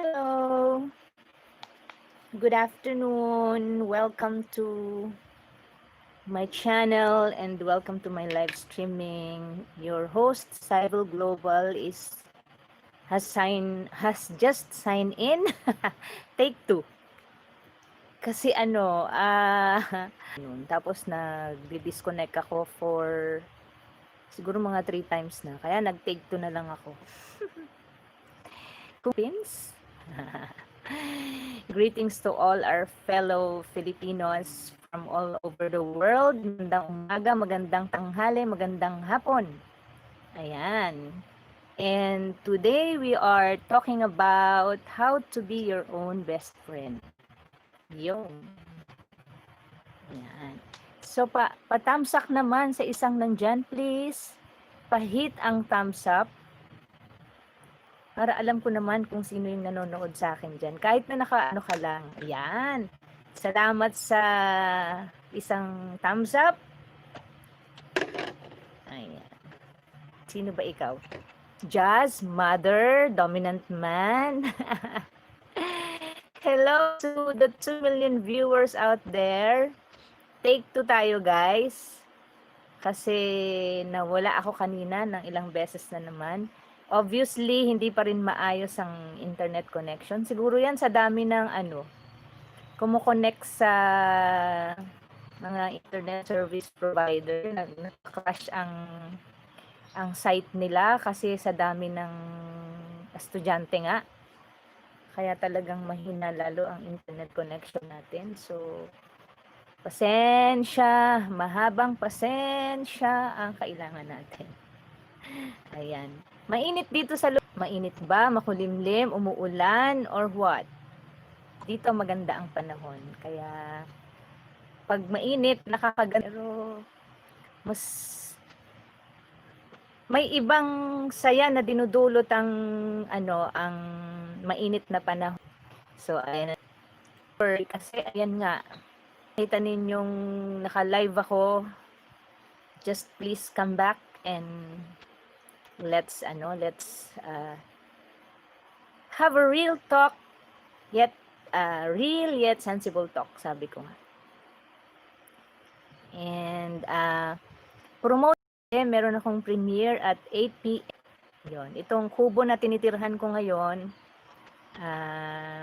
Hello. Good afternoon. Welcome to my channel and welcome to my live streaming. Your host, Cybel Global, has just signed in. Take two. Kasi tapos nag-disconnect ako for siguro mga 3 times na. Kaya nag-take two na lang ako. Pins. Greetings to all our fellow Filipinos from all over the world. Magandang umaga, magandang tanghali, magandang hapon. Ayan. And today we are talking about how to be your own best friend. Yung. Ayan. So, patamsak naman sa isang nandyan, please. Pahit ang thumbs up para alam ko naman kung sino yung nanonood sa akin dyan. Kahit na naka-ano ka lang. Ayan. Salamat sa isang thumbs up. Ayan. Sino ba ikaw? Jazz, mother, dominant man. Hello to the 2 million viewers out there. Take two tayo, guys. Kasi nawala ako kanina ng ilang beses na naman. Obviously, hindi pa rin maayos ang internet connection. Siguro yan sa dami ng kumo-connect sa mga internet service provider. Nag-crash ang site nila kasi sa dami ng estudyante nga. Kaya talagang mahina lalo ang internet connection natin. So, pasensya, mahabang pasensya ang kailangan natin. Ayan. Mainit dito sa mainit ba, makulimlim, umuulan, or what? Dito maganda ang panahon. Kaya, pag mainit, nakakaganda. Pero, mas may ibang saya na dinudulot ang ang mainit na panahon. So, ayan. Kasi, ayan nga, kita ninyong naka-live ako. Just please come back and let's have a real talk, yet real yet sensible talk, sabi ko nga. And promote, meron akong premiere at 8 p.m. Yon, itong kubo na tinitirhan ko ngayon,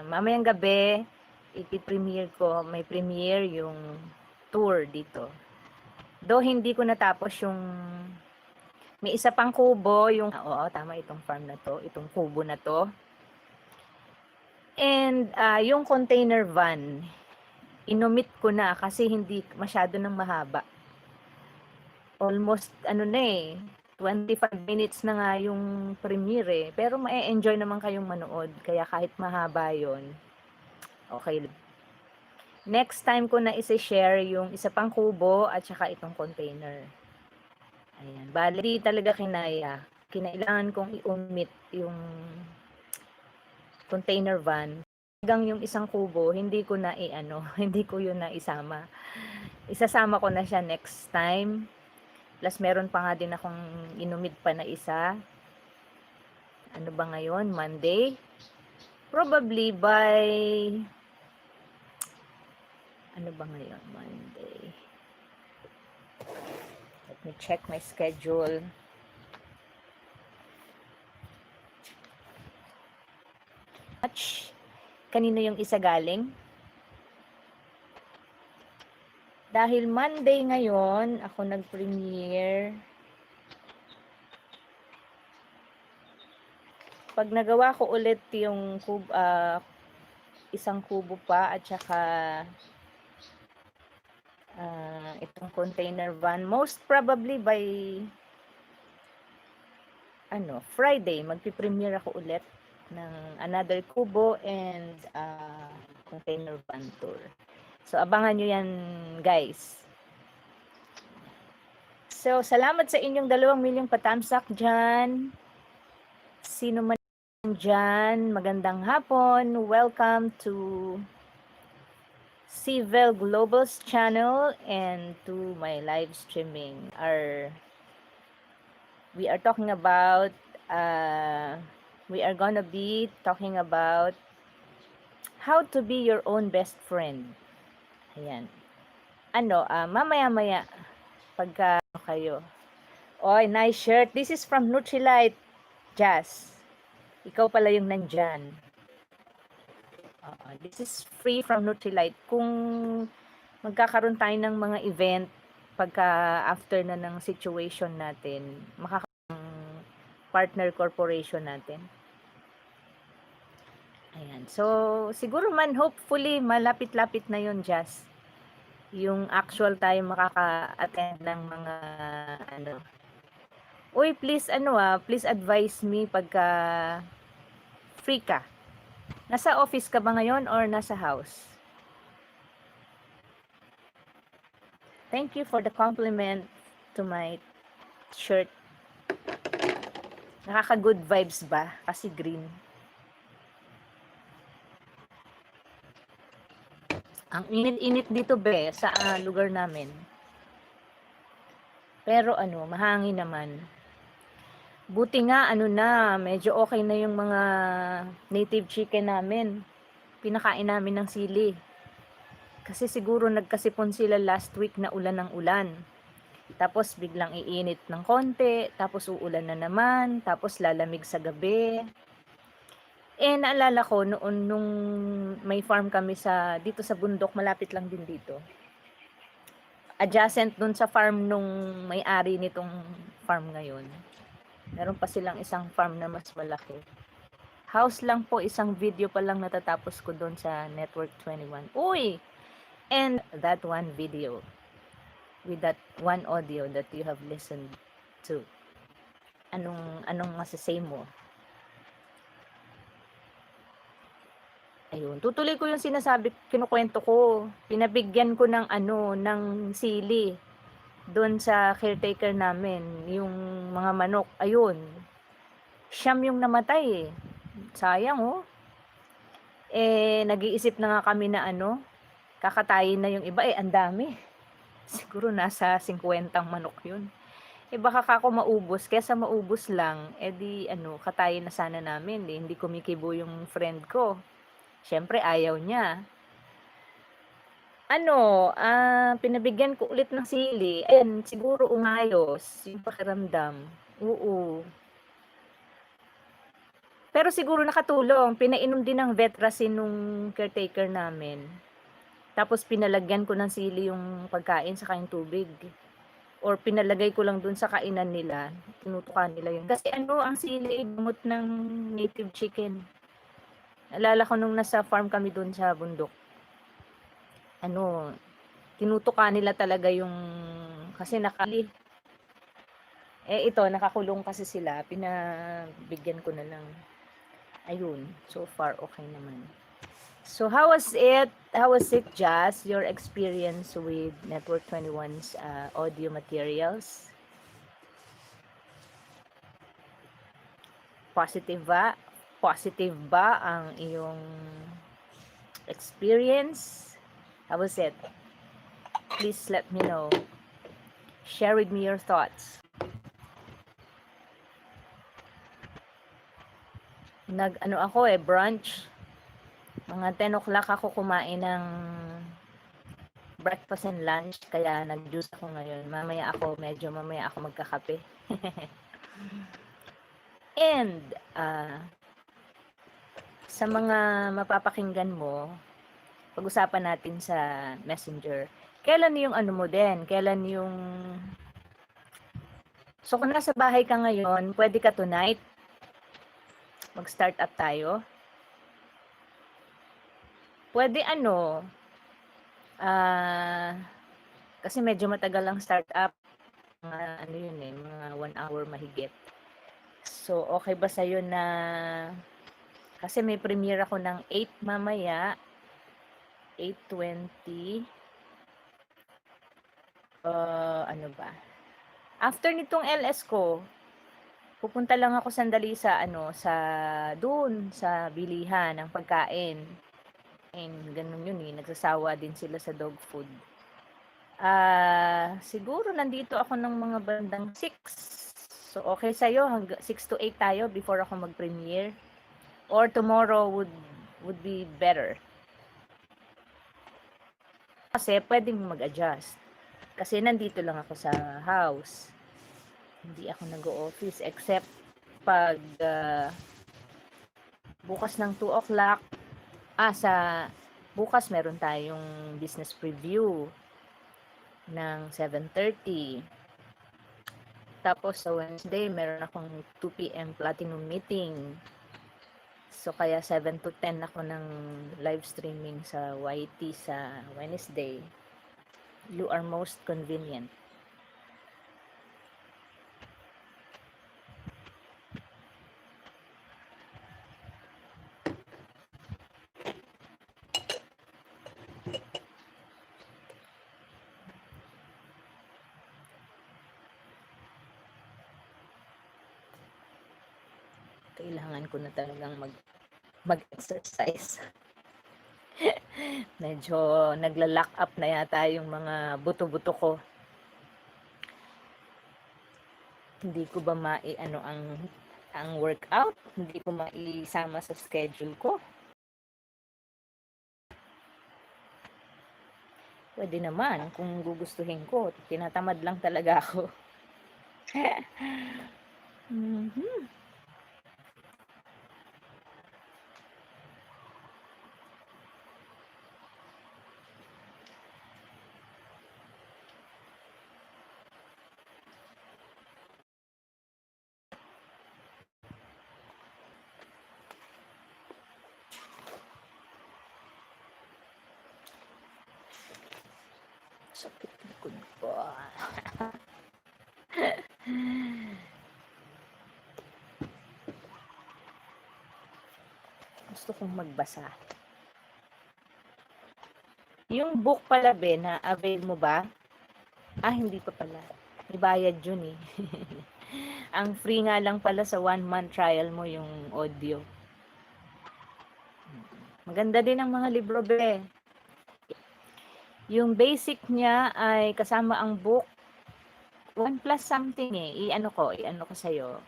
mamayang gabi ipi-premiere ko, may premiere yung tour dito. Though hindi ko natapos yung may isa pang kubo, yung oo, tama, itong farm na to, itong kubo na to. And yung container van, inumit ko na kasi hindi masyado nang mahaba. Almost 25 minutes na nga yung premiere eh. Pero ma-enjoy naman kayong manood. Kaya kahit mahaba yon, okay. Next time ko na isi-share yung isa pang kubo at saka itong container. Ayan. Bali talaga kinailangan kong i-omit yung container van. Hanggang yung isang kubo, hindi ko na hindi ko yun na isama. Isasama ko na siya next time. Plus meron pa nga din akong inumid pa na isa. Ano ba ngayon? Monday? Probably by ano ba ngayon? Monday. Let me check my schedule. Kanino yung isa galing? Dahil Monday ngayon, ako nag-premiere. Pag nagawa ko ulit yung isang kubo pa at saka itong container van, most probably by Friday, magpi-premiere ako ulit ng another kubo and container van tour. So, abangan nyo yan, guys. So, salamat sa inyong 2 milyong patamsak dyan. Sino man dyan, magandang hapon. Welcome to Cybel Global's channel and to my live streaming. We are talking about we are gonna be talking about how to be your own best friend. Ayan. Mamaya-maya, pagka kayo. Oy, nice shirt. This is from Nutrilite, Jazz. Ikaw pala yung nandyan. This is free from Nutrilite. Kung magkakaroon tayo ng mga event, pagka after na ng situation natin, partner corporation natin. Ayan. So, siguro man, hopefully, malapit-lapit na yun, Jazz. Yung actual tayo makaka-attend ng mga, Uy, please, please advise me pagka free ka. Nasa office ka ba ngayon or nasa house? Thank you for the compliment to my shirt. Nakaka-good vibes ba? Kasi green. Ang init-init dito, be, sa lugar namin. Pero mahangin naman. Buti nga, medyo okay na yung mga native chicken namin. Pinakain namin ng sili. Kasi siguro nagkasipon sila last week na ulan ng ulan. Tapos biglang iinit ng konti, tapos uulan na naman, tapos lalamig sa gabi. Naalala ko noon nung may farm kami dito sa bundok, malapit lang din dito. Adjacent dun sa farm nung may-ari nitong farm ngayon. Meron pa silang isang farm na mas malaki. House lang po, isang video pa lang natatapos ko doon sa Network 21. Uy! And that one video with that one audio that you have listened to. Anong masasay mo? Ayun, tutuloy ko yung sinasabi, kinukwento ko. Pinabigyan ko ng ng sili doon sa caretaker namin, yung mga manok. Ayun. Siyam yung namatay eh. Sayang oh. Nag-iisip na nga kami na kakatayin na yung iba ang dami. Siguro nasa 50 manok yun. Baka ako maubos, kesa maubos lang, katayin na sana namin. Hindi kumikibo yung friend ko. Siyempre, ayaw niya. Pinabigyan ko ulit ng sili. Ayan, siguro umayos yung pakiramdam. Oo. Pero siguro nakatulong. Pinainom din ng Vetracin nung caretaker namin. Tapos pinalagyan ko ng sili yung pagkain sa kayong tubig. Or pinalagay ko lang dun sa kainan nila. Tinutukan nila yun. Kasi ang sili, gamot ng native chicken. Naalala ko nung nasa farm kami doon sa bundok. Tinutukan nila talaga yung, kasi ito, nakakulong kasi sila, pinabigyan ko na lang. Ayun, so far okay naman. So how was it, Jazz, your experience with Network 21's audio materials? Positive ba ang iyong experience? How was it? Please let me know. Share with me your thoughts. Brunch. Mga 10 o'clock ako kumain ng breakfast and lunch, kaya nag-juice ako ngayon. Mamaya ako magkakape. And, sa mga mapapakinggan mo, pag-usapan natin sa Messenger. Kailan yung mo din? Kailan yung... So, kung nasa bahay ka ngayon, pwede ka tonight. Mag-start up tayo. Pwede kasi medyo matagal ang start up. Mga 1 hour mahigit. So, okay ba sa'yo na... Kasi may premiere ako ng 8 mamaya. 8:20. After nitong LS ko, pupunta lang ako sandali sa sa bilihan ng pagkain. And ganun yun nagsasawa din sila sa dog food. Siguro nandito ako ng mga bandang 6. So okay sa'yo, 6 to 8 tayo before ako mag-premiere. Or tomorrow would be better. kasi pwedeng mag-adjust. Kasi nandito lang ako sa house. Hindi ako nag-o-office except pag bukas ng 2 o'clock. Sa bukas meron tayong business preview ng 7:30. Tapos sa Wednesday, meron akong 2 p.m. platinum meeting. So kaya 7 to 10 ako ng live streaming sa YT sa Wednesday. You are most convenient. Kailangan ko na talagang mag-exercise. Medyo nagla-lock up na yata yung mga buto-buto ko. Hindi ko ba mai-ano ang workout? Hindi ko maisama sa schedule ko. Pwede naman kung gugustuhin ko. Tinatamad lang talaga ako. Mhm. Sakit ng likod ko. Gusto kong magbasa. Yung book pala, be, na avail mo ba? Hindi pa pala. May bayad yun eh. Ang free nga lang pala sa 1 month trial mo yung audio. Maganda din ang mga libro, be. Yung basic niya ay kasama ang book. 1 plus something eh. I-ano ko sa'yo.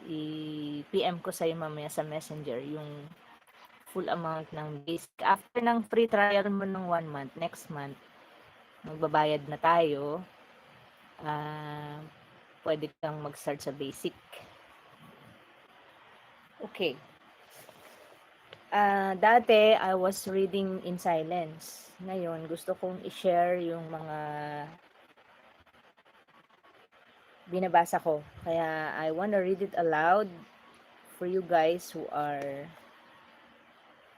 I-PM ko sa'yo mamaya sa messenger yung full amount ng basic. After ng free trial mo ng 1 month, next month, magbabayad na tayo. Pwede kang mag-start sa basic. Okay. Dati, I was reading in silence. Ngayon, gusto kong i-share yung mga binabasa ko. Kaya, I wanna read it aloud for you guys who are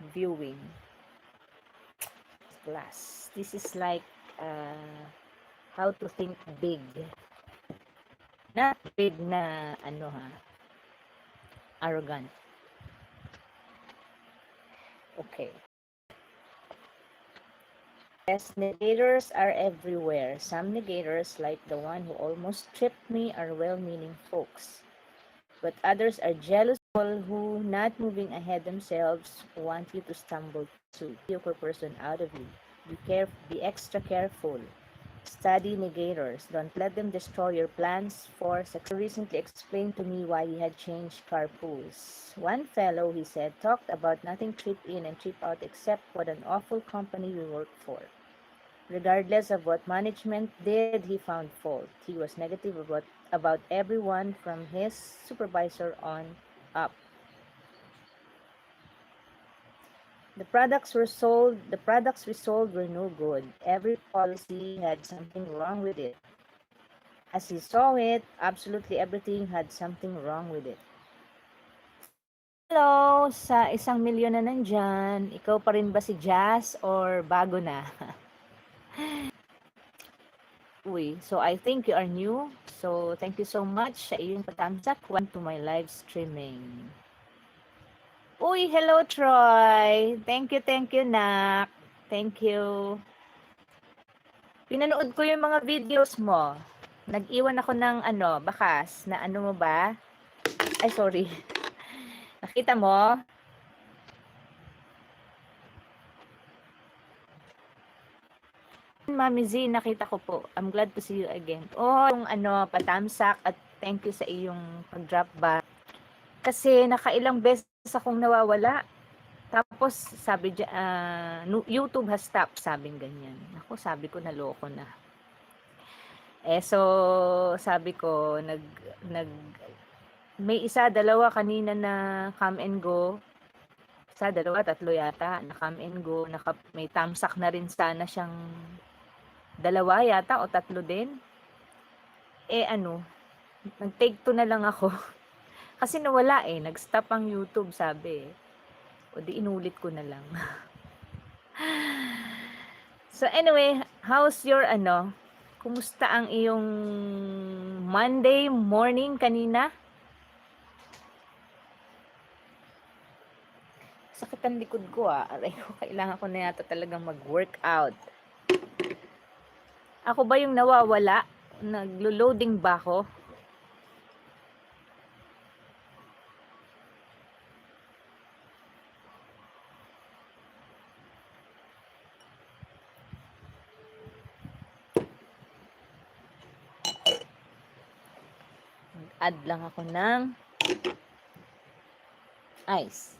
viewing class. This is like how to think big. Not big na arrogant. Okay. Yes, negators are everywhere. Some negators, like the one who almost tripped me, are well-meaning folks. But others are jealous people who, not moving ahead themselves, want you to stumble to mediocre person out of you. Be extra careful. Study negators. Don't let them destroy your plans for success. Recently explained to me why he had changed carpools. One fellow, he said, talked about nothing trip in and trip out except what an awful company we work for. Regardless of what management did, he found fault. He was negative about everyone from his supervisor on up. The products we sold were no good. Every policy had something wrong with it. As he saw it, absolutely everything had something wrong with it. Hello, sa 1 milyon na nandyan, ikaw pa rin ba si Jazz or bago na? Uy, so I think you are new. So thank you so much sa iyong patamsak. Welcome to my live streaming. Uy, hello Troy. Thank you, Nak. Thank you. Pinanood ko yung mga videos mo. Nag-iwan ako ng bakas na mo ba? Ay, sorry. Nakita mo? Mami Z, nakita ko po. I'm glad to see you again. Yung patamsak at thank you sa iyong pag-drop by. Kasi nakailang beses akong nawawala. Tapos sabi YouTube has stopped, sabing ganyan. Ako, sabi ko naloko na. So sabi ko nag may isa, dalawa kanina na come and go. Isa, dalawa, tatlo yata na come and go. May tamsak na rin sana siyang dalawa yata o tatlo din. Nag-take 2 na lang ako. Kasi nawala nag-stop ang YouTube, sabi. O di inulit ko na lang. So anyway, how's your kumusta ang iyong Monday morning kanina? Sakit ang likod ko Aray ko, kailangan ko na yata talagang mag-workout. Ako ba yung nawawala? Naglo-loading ba ako? Add lang ako ng ice.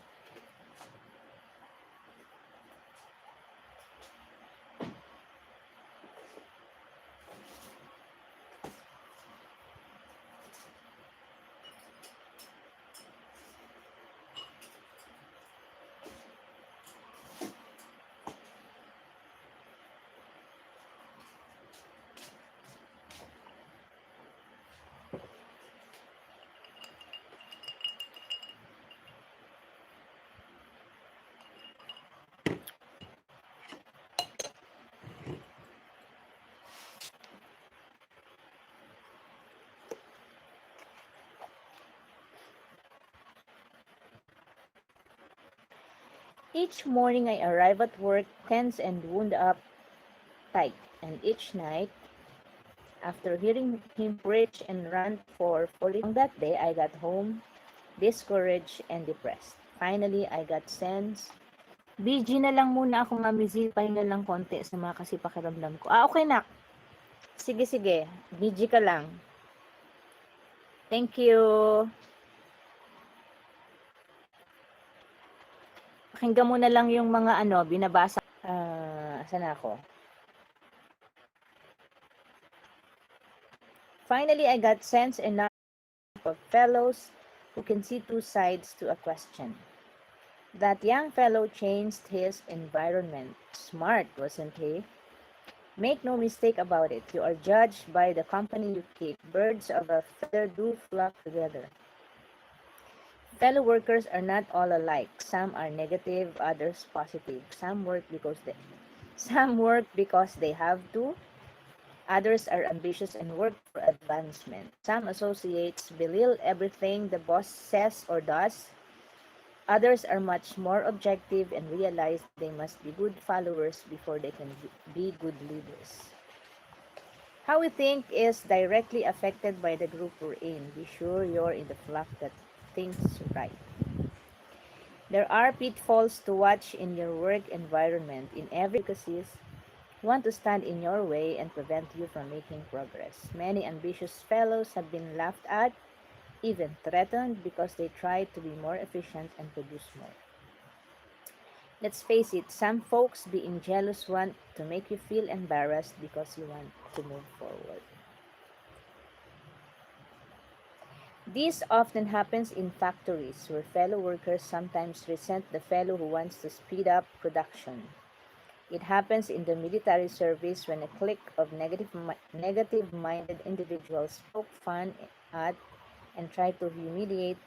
Each morning I arrive at work tense and wound up tight, and each night, after hearing him preach and rant for 40 that day, I got home discouraged and depressed. Finally, I got sense. BG na lang muna ako, Mamizi. Pahinga lang konti sa mga kasi pakiramdam ko. Okay na. Sige. BG ka lang. Thank you. Pakinggan mo na lang yung mga binabasa. Asan ako? Finally, I got sense enough of fellows who can see two sides to a question. That young fellow changed his environment. Smart, wasn't he? Make no mistake about it. You are judged by the company you keep. Birds of a feather do flock together. Fellow workers are not all alike. Some are negative, others positive. Some work because they have to. Others are ambitious and work for advancement. Some associates belittle everything the boss says or does. Others are much more objective and realize they must be good followers before they can be good leaders. How we think is directly affected by the group we're in. Be sure you're in the flock that thinks right. There are pitfalls to watch in your work environment. In every cases, want to stand in your way and prevent you from making progress. Many ambitious fellows have been laughed at, even threatened, because they try to be more efficient and produce more. Let's face it, some folks being jealous want to make you feel embarrassed because you want to move forward. This often happens in factories where fellow workers sometimes resent the fellow who wants to speed up production. It happens in the military service when a clique of negative-minded individuals poke fun at and try to humiliate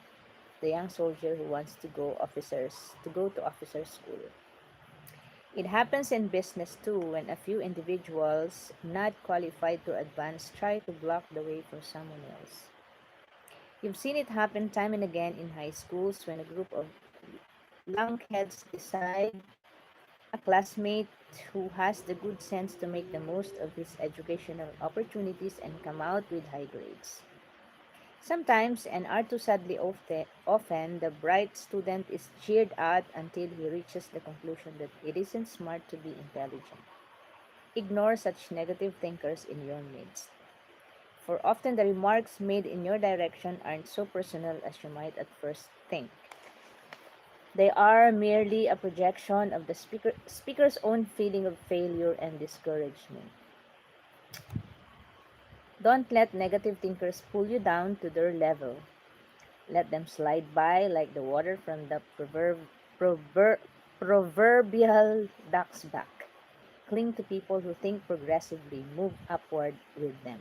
the young soldier who wants to go to officer school. It happens in business too when a few individuals not qualified to advance try to block the way for someone else. You've seen it happen time and again in high schools when a group of lunkheads decide a classmate who has the good sense to make the most of his educational opportunities and come out with high grades. Sometimes, and too sadly often, the bright student is cheered at until he reaches the conclusion that it isn't smart to be intelligent. Ignore such negative thinkers in your midst, for often the remarks made in your direction aren't so personal as you might at first think. They are merely a projection of the speaker's own feeling of failure and discouragement. Don't let negative thinkers pull you down to their level. Let them slide by like the water from the prover- proverbial duck's back. Cling to people who think progressively, move upward with them.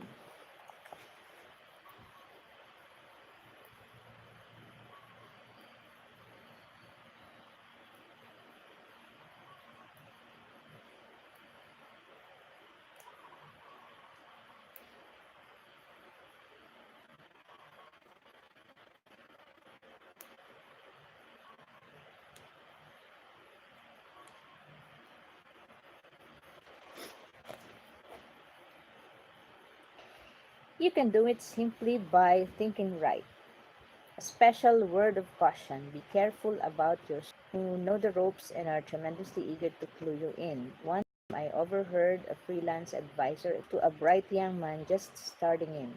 You can do it simply by thinking right. A special word of caution: be careful about your who know the ropes and are tremendously eager to clue you in. One time I overheard a freelance advisor to a bright young man just starting in.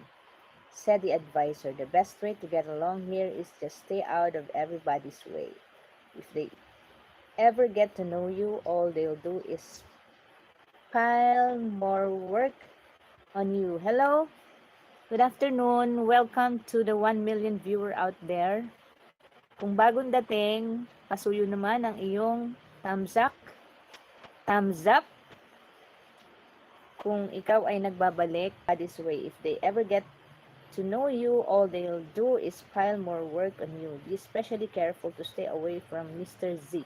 Said the advisor, the best way to get along here is just stay out of everybody's way. If they ever get to know you, all they'll do is pile more work on you. Hello, good afternoon. Welcome to the 1 million viewer out there. Kung bagong dating, pasuyo naman ang iyong thumbs up. Kung ikaw ay nagbabalik, this way. If they ever get to know you, all they'll do is pile more work on you. Be especially careful to stay away from Mr. Z,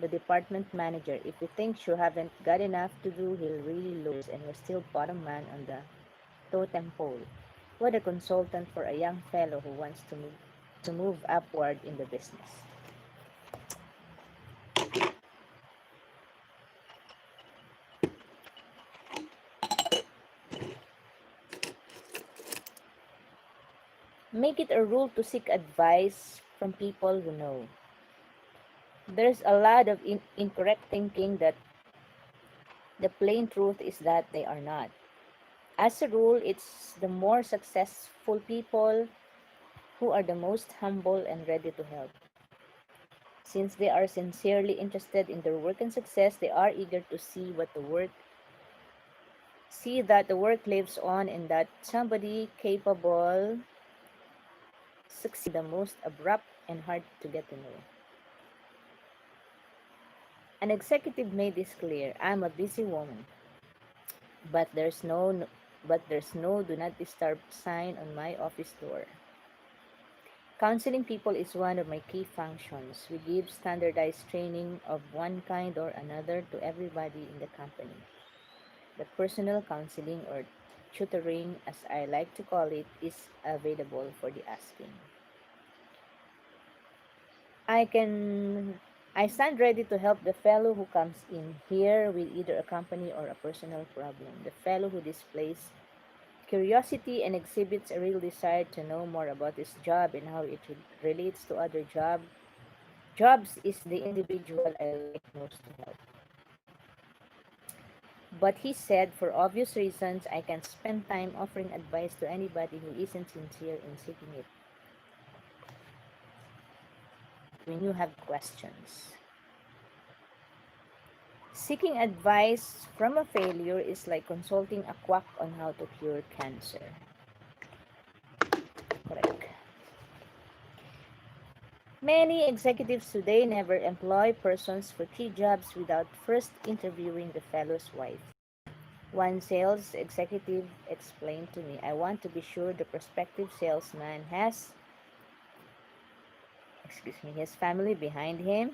the department manager. If he thinks you haven't got enough to do, he'll really lose and you're still bottom man on the totem pole. What a consultant for a young fellow who wants to move upward in the business. Make it a rule to seek advice from people who know. There's a lot of incorrect thinking that the plain truth is that they are not. As a rule, it's the more successful people who are the most humble and ready to help. Since they are sincerely interested in their work and success, they are eager to see that the work lives on and that somebody capable succeed. The most abrupt and hard to get to know. An executive made this clear: I'm a busy woman, but there's no do not disturb sign on my office door. Counseling people is one of my key functions. We give standardized training of one kind or another to everybody in the company. The personal counseling, or tutoring as I like to call it, is available for the asking. I can I stand ready to help the fellow who comes in here with either a company or a personal problem. The fellow who displays curiosity and exhibits a real desire to know more about his job and how it relates to other jobs is the individual I like most to help. But he said, for obvious reasons, I can't spend time offering advice to anybody who isn't sincere in seeking it when you have questions. Seeking advice from a failure is like consulting a quack on how to cure cancer. Correct. Many executives today never employ persons for key jobs without first interviewing the fellow's wife. One sales executive explained to me, I want to be sure the prospective salesman has, his family behind him,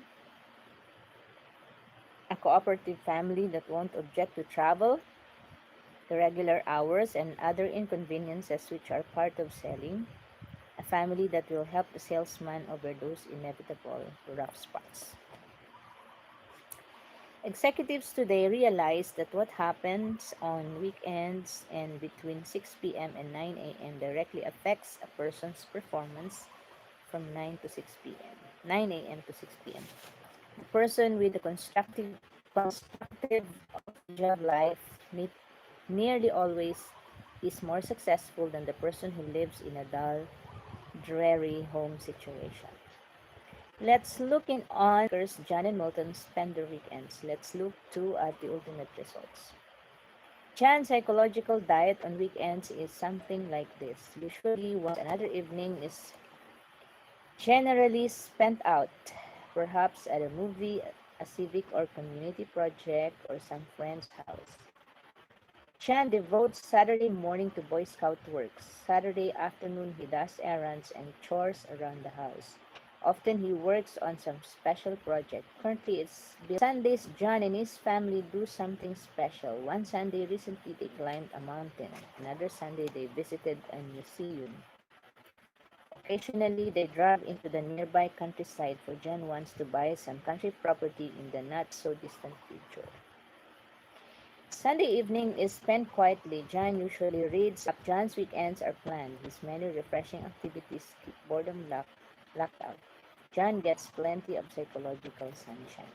a cooperative family that won't object to travel, the regular hours, and other inconveniences which are part of selling, a family that will help the salesman over those inevitable rough spots. Executives today realize that what happens on weekends and between 6 p.m. and 9 a.m. directly affects a person's performance from 9 a.m. to 6 p.m. A person with a constructive job life nearly always is more successful than the person who lives in a dull, dreary home situation. Let's look in on first John and Milton spend their weekends. Let's look too at the ultimate results. John's psychological diet on weekends is something like this. Usually once another evening is generally spent out, perhaps at a movie, a civic or community project, or some friend's house. Chan devotes Saturday morning to Boy Scout work. Saturday afternoon he does errands and chores around the house. Often he works on some special project. Currently it's Sundays John and his family do something special. One Sunday recently they climbed a mountain. Another Sunday they visited a museum. Occasionally they drive into the nearby countryside for John wants to buy some country property in the not so distant future. Sunday evening is spent quietly. John usually reads up. John's weekends are planned. His many refreshing activities keep boredom locked out. John gets plenty of psychological sunshine.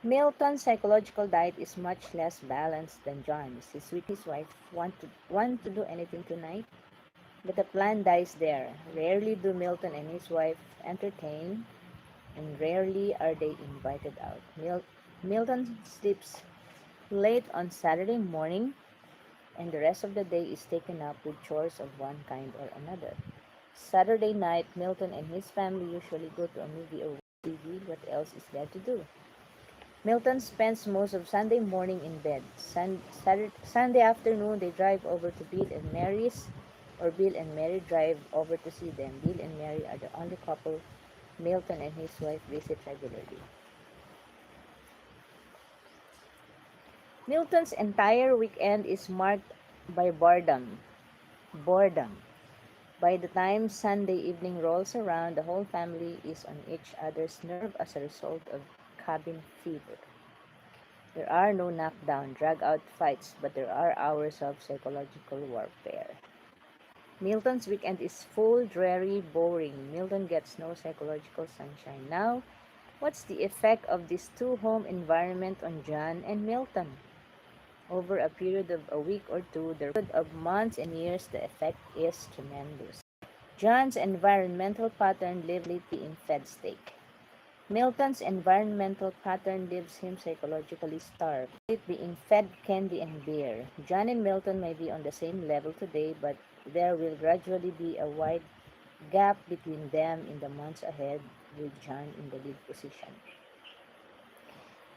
Milton's psychological diet is much less balanced than John's. His sweet wife want to do anything tonight, but the plan dies there. Rarely do Milton and his wife entertain, and rarely are they invited out. Milton sleeps late on Saturday morning, and the rest of the day is taken up with chores of one kind or another. Saturday night, Milton and his family usually go to a movie or watch TV. What else is there to do? Milton spends most of Sunday morning in bed. Sunday afternoon, they drive over to Bill and Mary's, or Bill and Mary drive over to see them. Bill and Mary are the only couple Milton and his wife visit regularly. Milton's entire weekend is marked by boredom. Boredom. By the time Sunday evening rolls around, the whole family is on each other's nerve as a result of cabin fever. There are no knockdown, drag-out fights, but there are hours of psychological warfare. Milton's weekend is full, dreary, boring. Milton gets no psychological sunshine. Now, what's the effect of this two-home environment on John and Milton? Over a period of a week or two, the period of months and years, the effect is tremendous. John's environmental pattern lives in fed state. Milton's environmental pattern leaves him psychologically starved. Being fed candy and beer. John and Milton may be on the same level today, but there will gradually be a wide gap between them in the months ahead, with John in the lead position.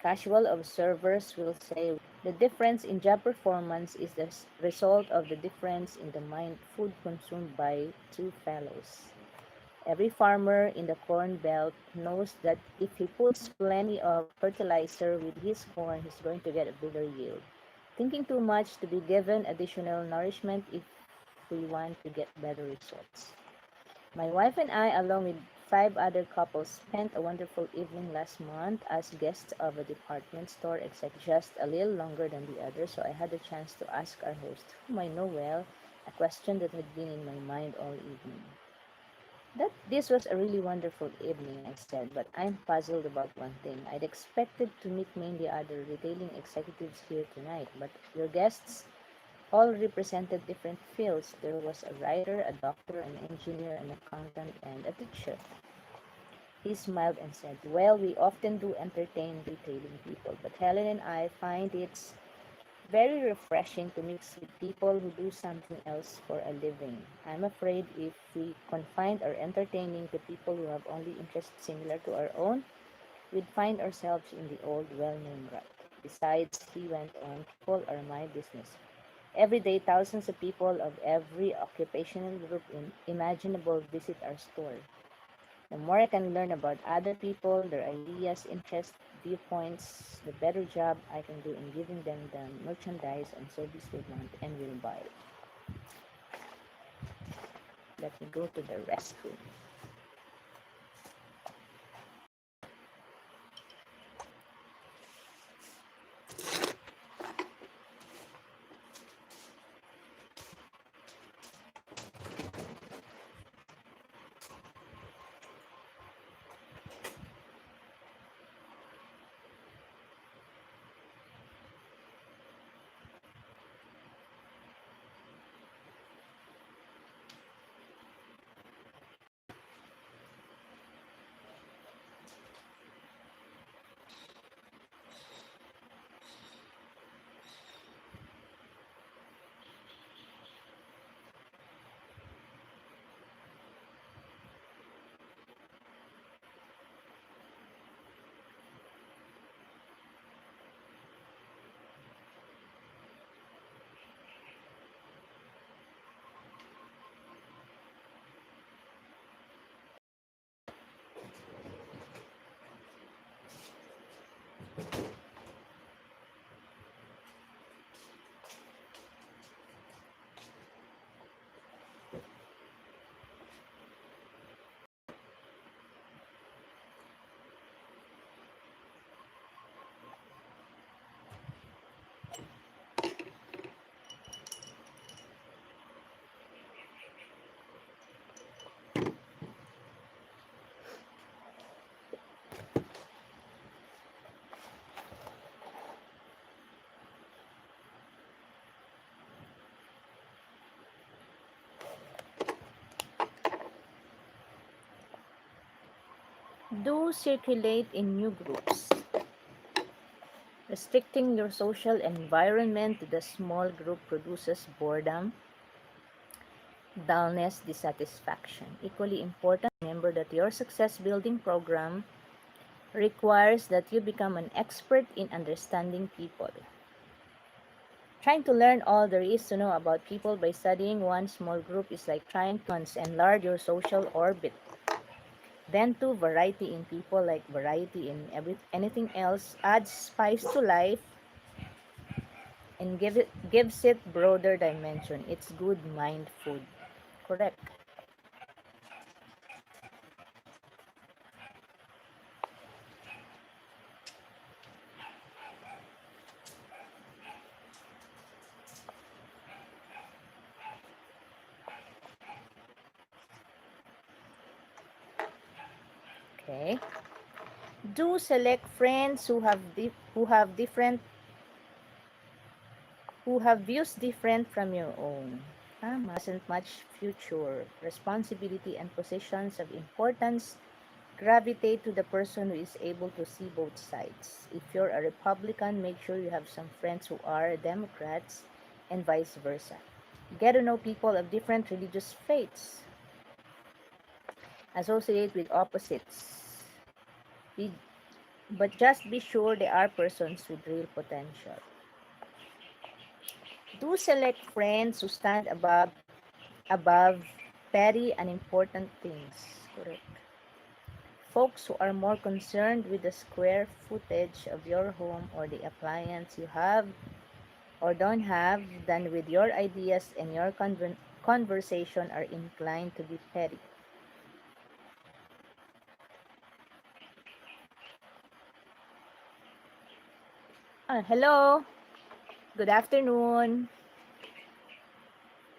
Casual observers will say the difference in job performance is the result of the difference in the amount food consumed by two fellows. Every farmer in the corn belt knows that if he puts plenty of fertilizer with his corn, he's going to get a bigger yield. Thinking too much to be given additional nourishment if we want to get better results. My wife and I, along with 5 other couples, spent a wonderful evening last month as guests of a department store except just a little longer than the others, so I had the chance to ask our host, whom I know well, a question that had been in my mind all evening. That this was a really wonderful evening, I said, but I'm puzzled about one thing. I'd expected to meet mainly other retailing executives here tonight, but your guests all represented different fields. There was a writer, a doctor, an engineer, an accountant, and a teacher. He smiled and said, well, we often do entertain retailing people, but Helen and I find it's very refreshing to mix with people who do something else for a living. I'm afraid if we confined our entertaining to people who have only interests similar to our own, we'd find ourselves in the old well-known rut. Besides, he went on, people are my business. Every day, thousands of people of every occupational group imaginable visit our store. The more I can learn about other people, their ideas, interests, viewpoints, the better job I can do in giving them the merchandise and service they want and will buy. Let me go to the restroom. Do circulate in new groups. Restricting your social environment to the small group produces boredom, dullness, dissatisfaction. Equally important, remember that your success building program requires that you become an expert in understanding people. Trying to learn all there is to know about people by studying one small group is like trying to enlarge your social orbit. Then too, variety in people, like variety in anything else, adds spice to life and gives it broader dimension. It's good mind food. Correct. Okay. Do select friends who have views different from your own. Mustn't much future responsibility and positions of importance gravitate to the person who is able to see both sides. If you're a Republican, make sure you have some friends who are Democrats and vice versa. Get to know people of different religious faiths. Associate with opposites. Be, but just be sure they are persons with real potential. Do select friends who stand above petty and important things. Correct. Folks who are more concerned with the square footage of your home or the appliance you have or don't have than with your ideas and your conversation are inclined to be petty. Hello. Good afternoon.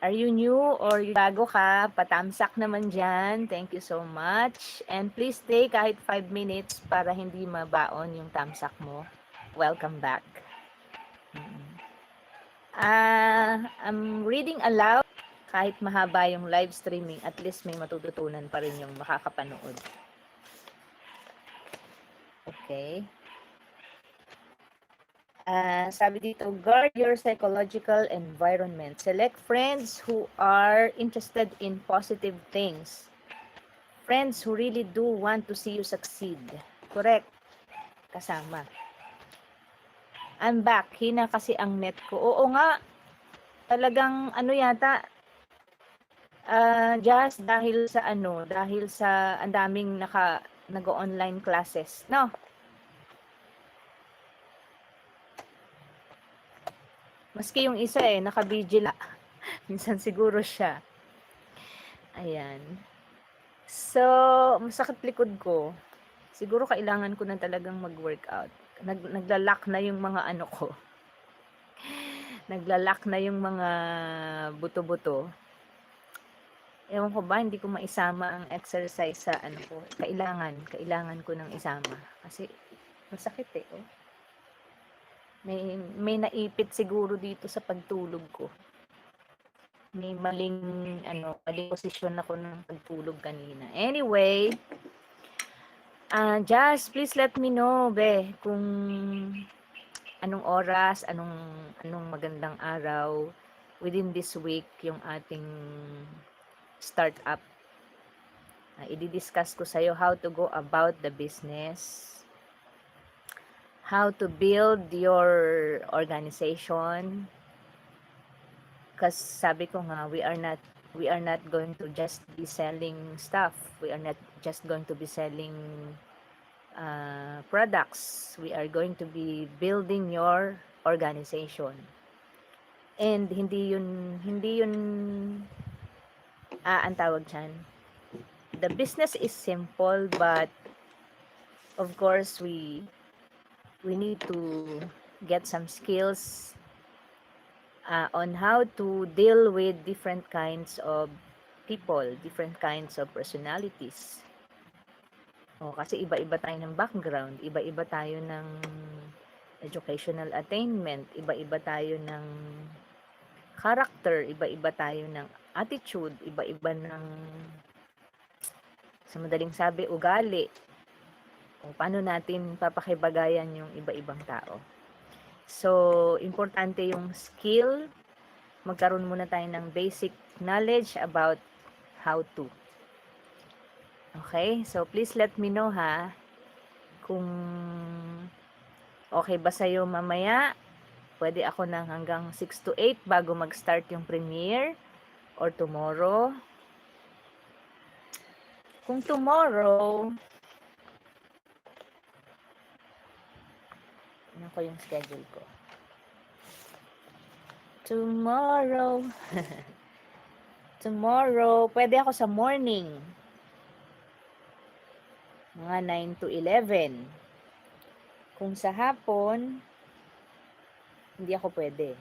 Are you new or bago ka? Patamsak naman dyan. Thank you so much. And please stay kahit 5 minutes para hindi mabaon yung tamsak mo. Welcome back. I'm reading aloud. Kahit mahaba yung live streaming, at least may matututunan pa rin yung makakapanood. Okay. Sabi dito, guard your psychological environment. Select friends who are interested in positive things. Friends who really do want to see you succeed. Correct. Kasama. I'm back. Hina kasi ang net ko. Oo nga. Talagang ano yata, just dahil sa ang daming nag-online classes. No? Maski yung isa naka-vigil. Minsan siguro siya. Ayan. So, masakit likod ko. Siguro kailangan ko na talagang mag-workout. Naglalak na yung mga ano ko. Naglalak na yung mga buto-buto. Ewan ko ba, hindi ko maisama ang exercise sa ano ko. Kailangan ko nang isama. Kasi masakit oh. May naipit siguro dito sa pagtulog ko. May maling posisyon ako ng pagtulog kanina. Anyway, just please let me know, kung anong oras, anong magandang araw within this week yung ating startup. I-discuss ko sa'yo how to go about the business, how to build your organization. Kasi sabi ko nga, we are not going to just be selling stuff. We are not just going to be selling products. We are going to be building your organization. And hindi yun ang tawag dyan. The business is simple, but of course we need to get some skills on how to deal with different kinds of people, different kinds of personalities. Kasi iba-iba tayo ng background, iba-iba tayo ng educational attainment, iba-iba tayo ng character, iba-iba tayo ng attitude, iba-iba ng, sa madaling sabi, ugali. Kung paano natin papakibagayan yung iba-ibang tao. So, importante yung skill. Magkaroon muna tayo ng basic knowledge about how to. Okay? So, please let me know ha, kung okay ba sa'yo mamaya. Pwede ako ng hanggang 6 to 8 bago mag-start yung premiere or tomorrow. Kung tomorrow, ano ko yung schedule ko? Tomorrow, pwede ako sa morning. Mga 9 to 11. Kung sa hapon, hindi ako pwede.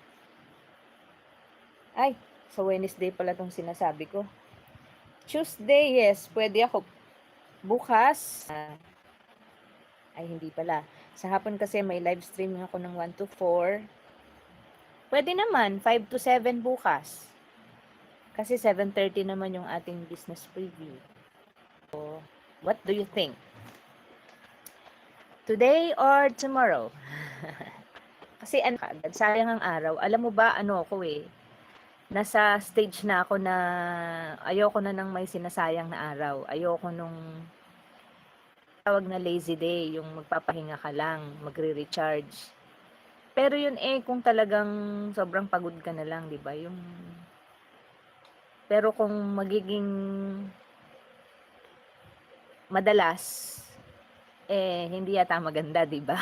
Ay, sa Wednesday pala tong sinasabi ko. Tuesday, yes, pwede ako. Bukas, ay hindi pala. Sa hapon kasi may live streaming ako ng 1 to 4. Pwede naman, 5 to 7 bukas. Kasi 7:30 naman yung ating business preview. So, what do you think? Today or tomorrow? Kasi ano kaagad, sayang ang araw. Alam mo ba, ano ako nasa stage na ako na ayoko na ng may sinasayang na araw. Ayoko nung tawag na lazy day, yung magpapahinga ka lang, magre-recharge. Pero yun kung talagang sobrang pagod ka na lang, 'di ba? Pero kung magiging madalas, hindi yata maganda, 'di ba?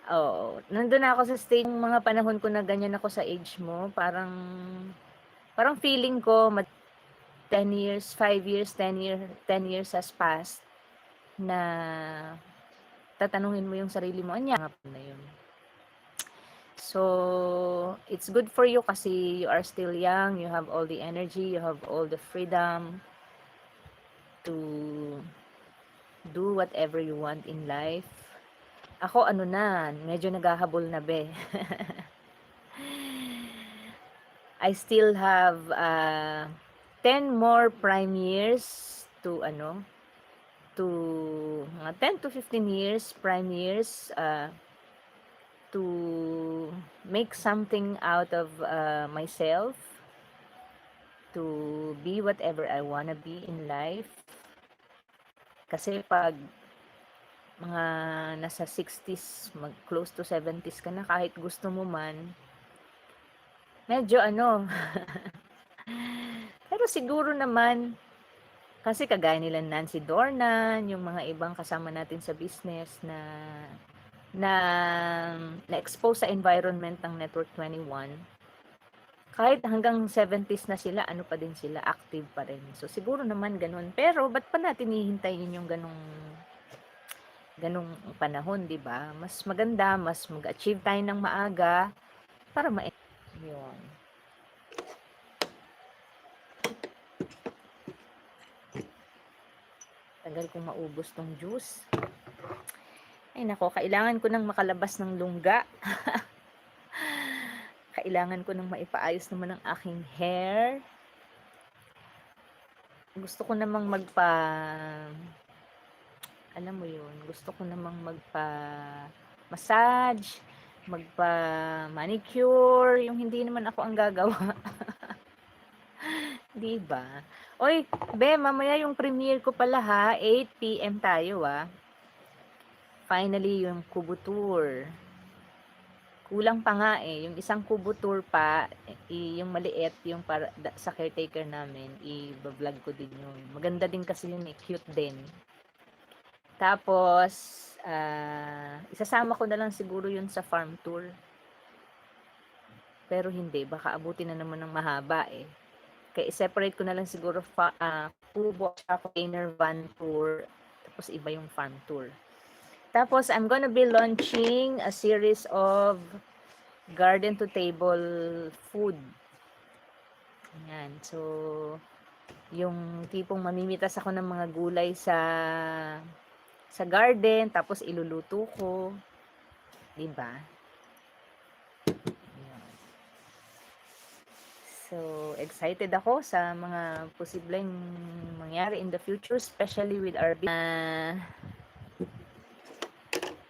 Oo, nandun na ako sa stage, yung mga panahon ko na ganyan ako sa age mo, parang feeling ko 10 years, 5 years, 10 years has passed na tatanungin mo yung sarili mo, anya nga na yun. So, it's good for you kasi you are still young, you have all the energy, you have all the freedom to do whatever you want in life. Ako ano na, medyo naghahabol na be. I still have 10 more prime years to mga 10 to 15 years, prime years, to make something out of myself, to be whatever I wanna be in life. Kasi pag mga nasa 60s, close to 70s ka na, kahit gusto mo man, medyo pero siguro naman, kasi kagaya nila Nancy Dornan, yung mga ibang kasama natin sa business na na-expose sa environment ng Network 21, kahit hanggang 70s na sila, ano pa din sila, active pa rin. So, siguro naman ganun. Pero, ba't pa natin hihintayin yung ganung panahon, di ba? Mas maganda, mas mag-achieve tayo ng maaga para yun. Tagal kong maubos tong juice. Ay nako, kailangan ko nang makalabas ng lungga. Kailangan ko nang maipaayos naman ang aking hair. Gusto ko namang alam mo yun, gusto ko namang massage, manicure, yung hindi naman ako ang gagawa. Di ba? Oy, be, mamaya yung premiere ko pala ha, 8 PM tayo Finally, yung Kubo Tour. Kulang pa nga yung isang Kubo Tour pa, yung maliit, yung para sa caretaker namin, i-vlog ko din yun. Maganda din kasi yun cute din. Tapos, isasama ko na lang siguro yun sa farm tour. Pero hindi, baka abutin na naman ng mahaba Kaya i-separate ko na lang siguro kubo at container van tour, tapos iba yung farm tour. Tapos, I'm gonna be launching a series of garden to table food. Ayan. So, yung tipong mamimitas ako ng mga gulay sa garden, tapos iluluto ko. Diba? So, excited ako sa mga posibleng mangyari in the future, especially with our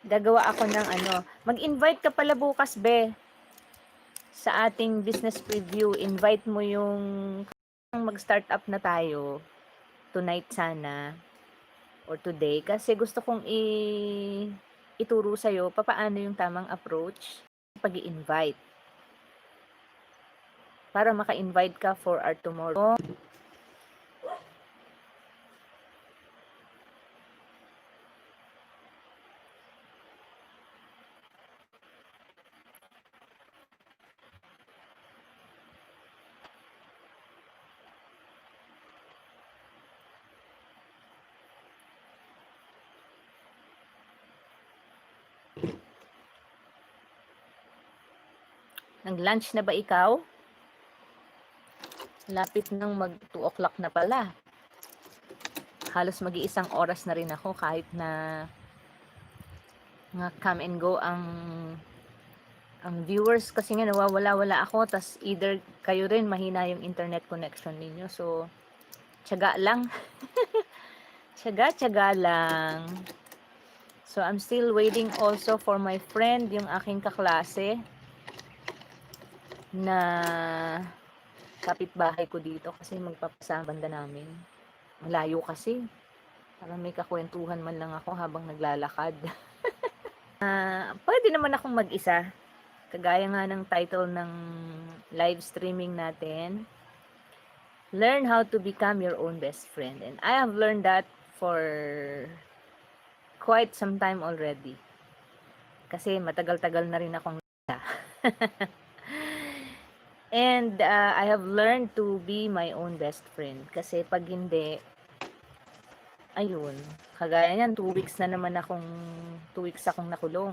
gagawa ako ng ano, mag-invite ka pala bukas, be, sa ating business preview. Invite mo yung mag-start up na tayo tonight sana or today kasi gusto kong ituro sa'yo papaano yung tamang approach pag-i-invite para maka-invite ka for our tomorrow. Nag-lunch na ba ikaw? Lapit nang mag 2 o'clock na pala. Halos mag-iisang oras na rin ako kahit na nga come and go ang viewers kasi nga nawawala-wala ako, tas either kayo rin mahina yung internet connection ninyo, so tiyaga lang. Tiyaga lang. So I'm still waiting also for my friend, yung aking kaklase na kapitbahay ko dito kasi magpapasama banda namin. Malayo kasi. Parang may kakwentuhan man lang ako habang naglalakad. Pwede naman akong mag-isa. Kagaya nga ng title ng live streaming natin. Learn how to become your own best friend. And I have learned that for quite some time already. Kasi matagal-tagal na rin akong And I have learned to be my own best friend. Kasi pag hindi, ayun, kagaya niyan, 2 weeks na naman 2 weeks akong nakulong.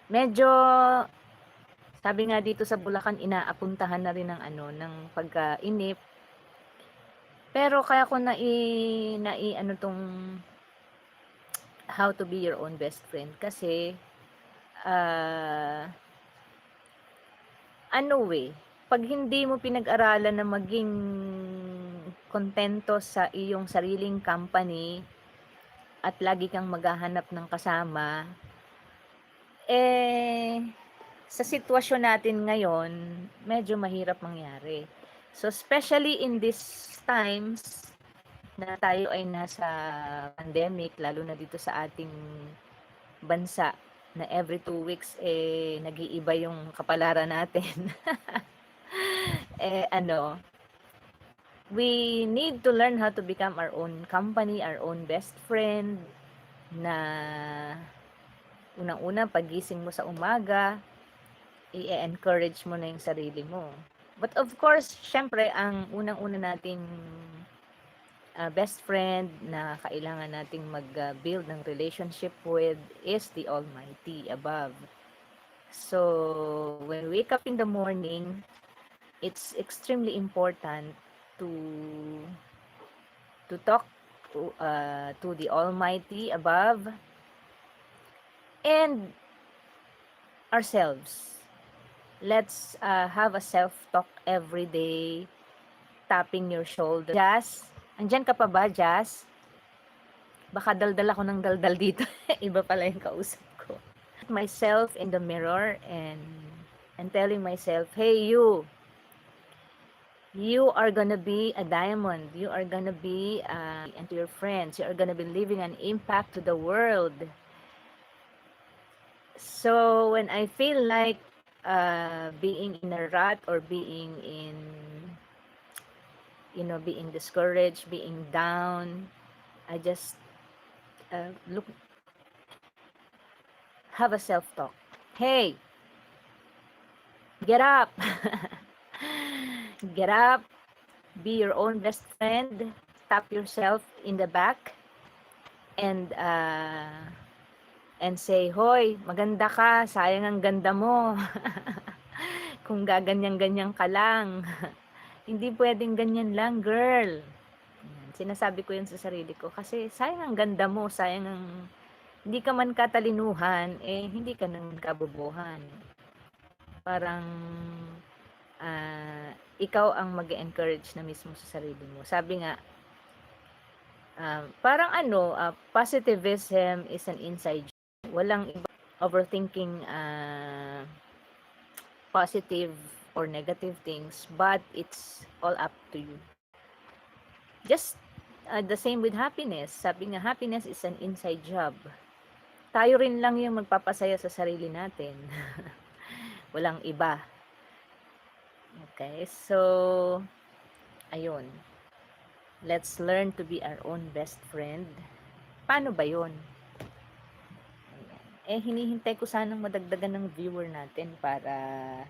Medyo, sabi nga dito sa Bulacan, inaapuntahan na rin ng ano, ng pagkainip. Pero kaya ko ano tong how to be your own best friend. Kasi, pag hindi mo pinag-aralan na maging kontento sa iyong sariling company at lagi kang maghahanap ng kasama, sa sitwasyon natin ngayon, medyo mahirap mangyari. So, especially in these times na tayo ay nasa pandemic, lalo na dito sa ating bansa, na every 2 weeks, nag-iiba yung kapalaran natin. We need to learn how to become our own company, our own best friend, na unang-una, pagising mo sa umaga, i-encourage mo na yung sarili mo. But of course, syempre, ang unang-una nating best friend na kailangan nating mag-build ng relationship with is the Almighty above. So, when we wake up in the morning, it's extremely important to talk to the Almighty above and ourselves. Let's have a self-talk every day, tapping your shoulder. Jazz, andyan ka pa ba, Jazz? Baka daldal ako ng daldal dito. Iba pala yung kausap ko. Myself in the mirror and telling myself, hey, you are gonna be a diamond. You are gonna be and to your friends. You are gonna be leaving an impact to the world. So when I feel like being in a rut or being being discouraged, being down, I just have a self-talk. Hey, get up. Get up, be your own best friend, tap yourself in the back, and say, hoy, maganda ka, sayang ang ganda mo. Kung gaganyan-ganyan ka lang. Hindi pwedeng ganyan lang, girl. Sinasabi ko yun sa sarili ko kasi sayang ang ganda mo, sayang ang hindi ka man katalinuhan, hindi ka naman kabobohan. Parang ikaw ang mag-encourage na mismo sa sarili mo. Sabi nga, parang positivism is an inside Walang iba overthinking positive or negative things, but it's all up to you. Just the same with happiness. Sabi nga, happiness is an inside job. Tayo rin lang yung magpapasaya sa sarili natin. Walang iba. Okay, so, ayun. Let's learn to be our own best friend. Paano ba yun? Hinihintay ko sanang madagdagan ng viewer natin para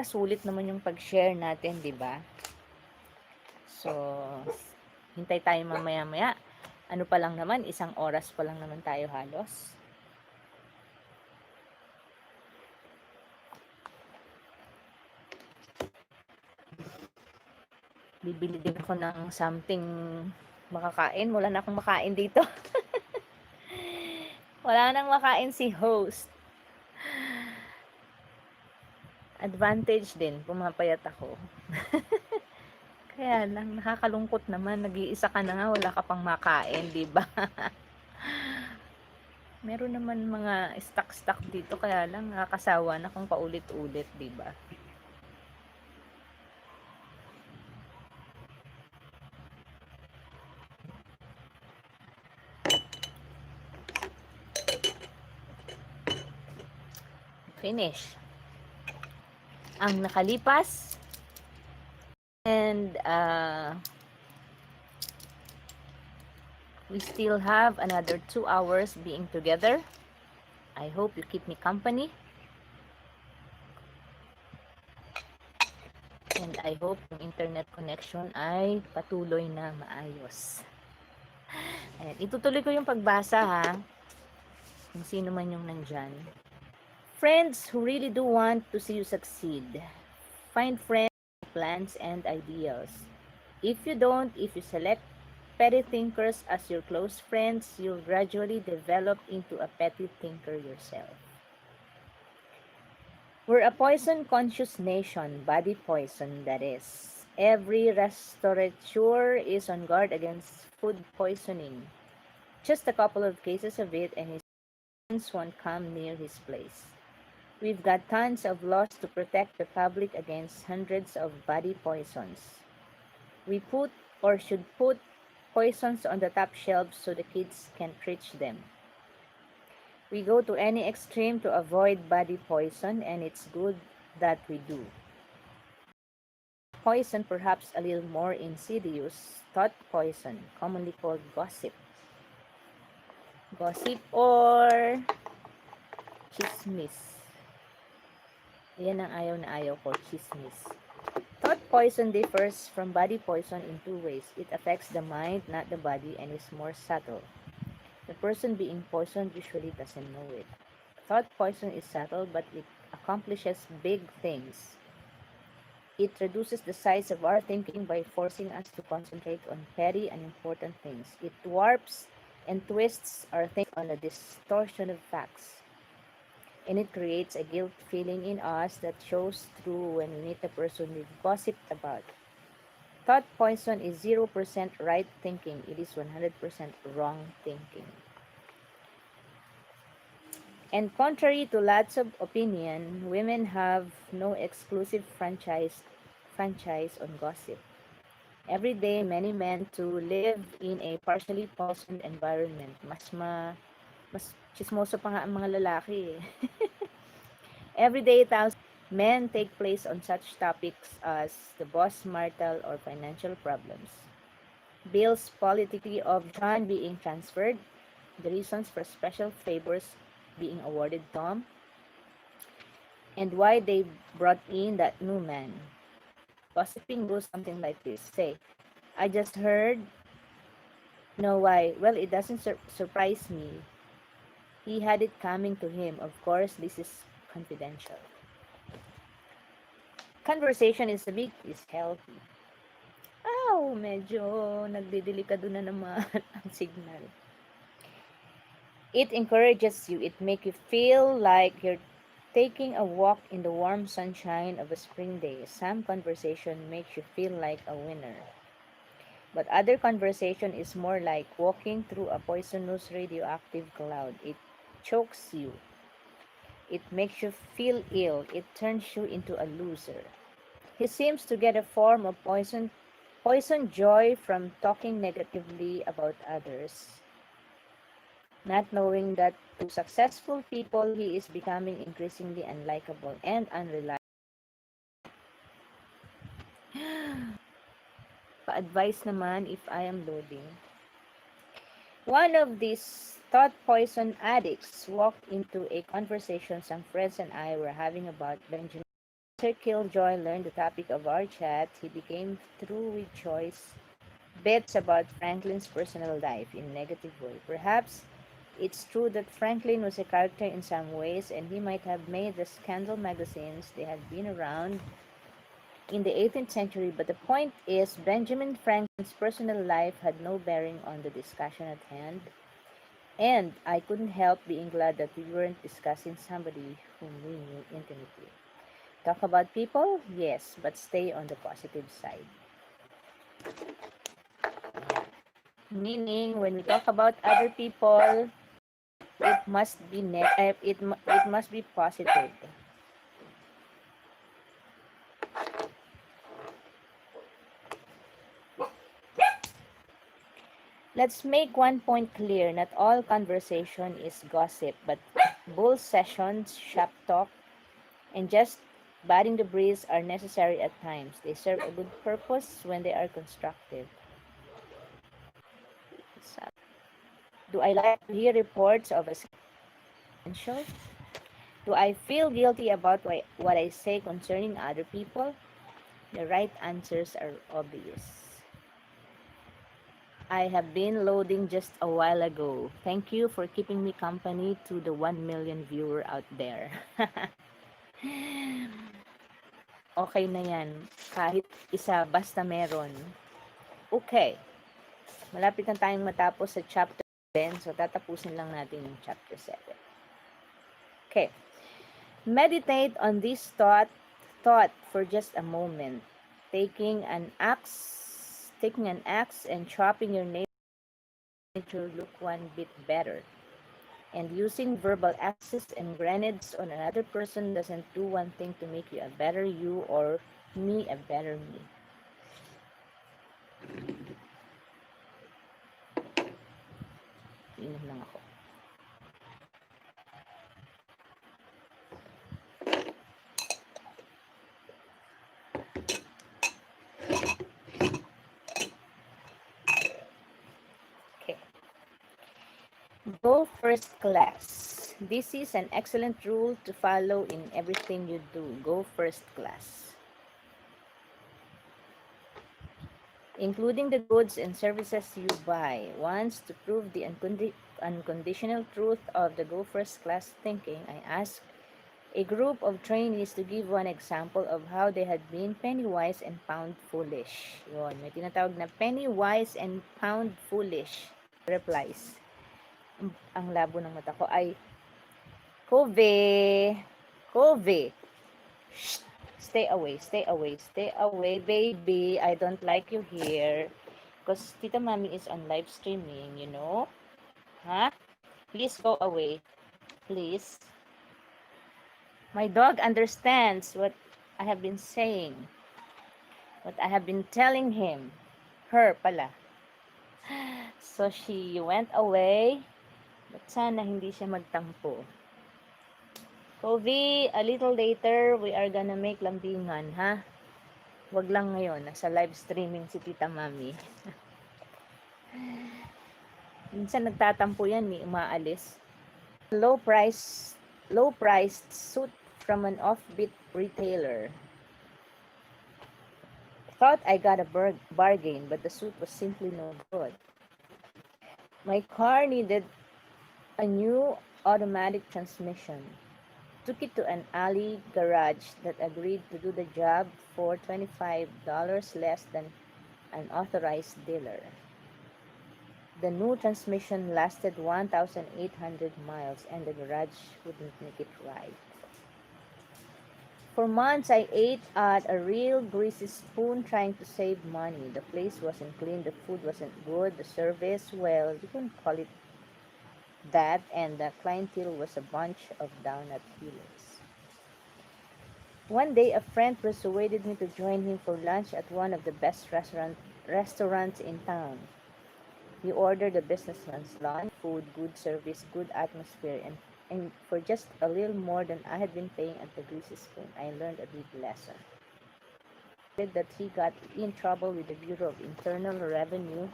sulit naman yung pag-share natin, di ba? So, hintay tayo mamaya-maya. Ano pa lang naman, 1 oras pa lang naman tayo halos. Bibili din ako ng something makakain. Wala na akong makain dito. Wala nang makain si host. Advantage din, pumapayat ako. Kaya lang, nakakalungkot naman. Nag-iisa ka na nga, wala ka pang makain, di ba? Meron naman mga stock dito, kaya lang nakakasawa na kung paulit-ulit, di ba? Finish. Ang nakalipas and we still have another 2 hours being together. I hope you keep me company. And I hope yung internet connection ay patuloy na maayos. Ayan, itutuloy ko yung pagbasa ha. Kung sino man yung nandyan. Friends who really do want to see you succeed. Find friends, plans, and ideals. If you select petty thinkers as your close friends, you'll gradually develop into a petty thinker yourself. We're a poison-conscious nation, body poison, that is. Every restaurateur is on guard against food poisoning. Just a couple of cases of it, and his friends won't come near his place. We've got tons of laws to protect the public against hundreds of body poisons. We put or should put poisons on the top shelves so the kids can't reach them. We go to any extreme to avoid body poison, and it's good that we do. Poison, perhaps a little more insidious, thought poison, commonly called gossip. Gossip or chismis. Yan ang ayaw na ayaw ko, chismis. Thought poison differs from body poison in 2 ways. It affects the mind, not the body, and is more subtle. The person being poisoned usually doesn't know it. Thought poison is subtle, but it accomplishes big things. It reduces the size of our thinking by forcing us to concentrate on petty and important things. It warps and twists our thinking on a distortion of facts. And it creates a guilt feeling in us that shows through when we meet the person we've gossiped about. Thought poison is 0% right thinking. It is 100% wrong thinking. And contrary to lots of opinion, women have no exclusive franchise on gossip. Every day, many men to live in a partially poisoned environment. Mas chismoso pa nga ang mga lalaki eh. Every day, thousands of men take place on such topics as the boss marital or financial problems, bills politically of John being transferred, the reasons for special favors being awarded Tom, and why they brought in that new man. Gossiping goes something like this. Say, I just heard. No, why? Well, it doesn't surprise me. He had it coming to him. Of course, this is confidential. Conversation is healthy. Medyo nagdidelikado na naman ang signal. It encourages you. It makes you feel like you're taking a walk in the warm sunshine of a spring day. Some conversation makes you feel like a winner. But other conversation is more like walking through a poisonous radioactive cloud. It chokes you. It makes you feel ill. It turns you into a loser. He seems to get a form of poison joy from talking negatively about others, not knowing that to successful people he is becoming increasingly unlikable and unreliable. Pa-advise naman if I am loading. One of these thought poison addicts walked into a conversation some friends and I were having about Benjamin. After Killjoy learned the topic of our chat, he became through with choice bits about Franklin's personal life in a negative way. Perhaps it's true that Franklin was a character in some ways and he might have made the scandal magazines. They had been around in the 18th century, but the point is Benjamin Franklin's personal life had no bearing on the discussion at hand. And I couldn't help being glad that we weren't discussing somebody whom we knew intimately. Talk about people? Yes, but stay on the positive side. Meaning, when we talk about other people, it must be it must be positive. Let's make one point clear: not all conversation is gossip, but bull sessions, shop talk, and just batting the breeze are necessary at times. They serve a good purpose when they are constructive. Do I like to hear reports of a potential? Do I feel guilty about what I say concerning other people? The right answers are obvious. I have been loading just a while ago. Thank you for keeping me company to the 1 million viewer out there. Okay na yan. Kahit isa, basta meron. Okay. Malapit na tayong matapos sa chapter 7. So, tatapusin lang natin yung chapter 7. Okay. Meditate on this thought for just a moment. Taking an axe and chopping your nature look one bit better. And using verbal axes and grenades on another person doesn't do one thing to make you a better you or me a better me. Inom lang ako. Okay. Go first class. This is an excellent rule to follow in everything you do. Go first class. Including the goods and services you buy. Once, to prove the unconditional truth of the go first class thinking, I asked a group of trainees to give one example of how they had been penny wise and pound foolish. Yun, may tinatawag na penny wise and pound foolish. Replies. Ang labo ng mata ko ay, Kove, Kove, shh, stay away, baby. I don't like you here. Because Tita Mami is on live streaming, you know? Huh? Please go away. Please. My dog understands what I have been saying. What I have been telling him. Her pala. So she went away. But sana hindi siya magtampo. Kobe, a little later, we are gonna make lambingan, ha? Wag lang ngayon. Nasa live streaming si Tita Mami. Minsan nagtatampo yan, may umaalis. Low-priced suit from an offbeat retailer. Thought I got a bargain, but the suit was simply no good. My car needed a new automatic transmission. Took it to an alley garage that agreed to do the job for $25 less than an authorized dealer. The new transmission lasted 1,800 miles and the garage wouldn't make it right. For months, I ate at a real greasy spoon trying to save money. The place wasn't clean, the food wasn't good, the service, well, you can call it that, and the clientele was a bunch of down-at heelers. One day, a friend persuaded me to join him for lunch at one of the best restaurants in town. We ordered the businessman's lunch, food, good service, good atmosphere, and for just a little more than I had been paying at the Greasy Spoon, I learned a big lesson. That he got in trouble with the Bureau of Internal Revenue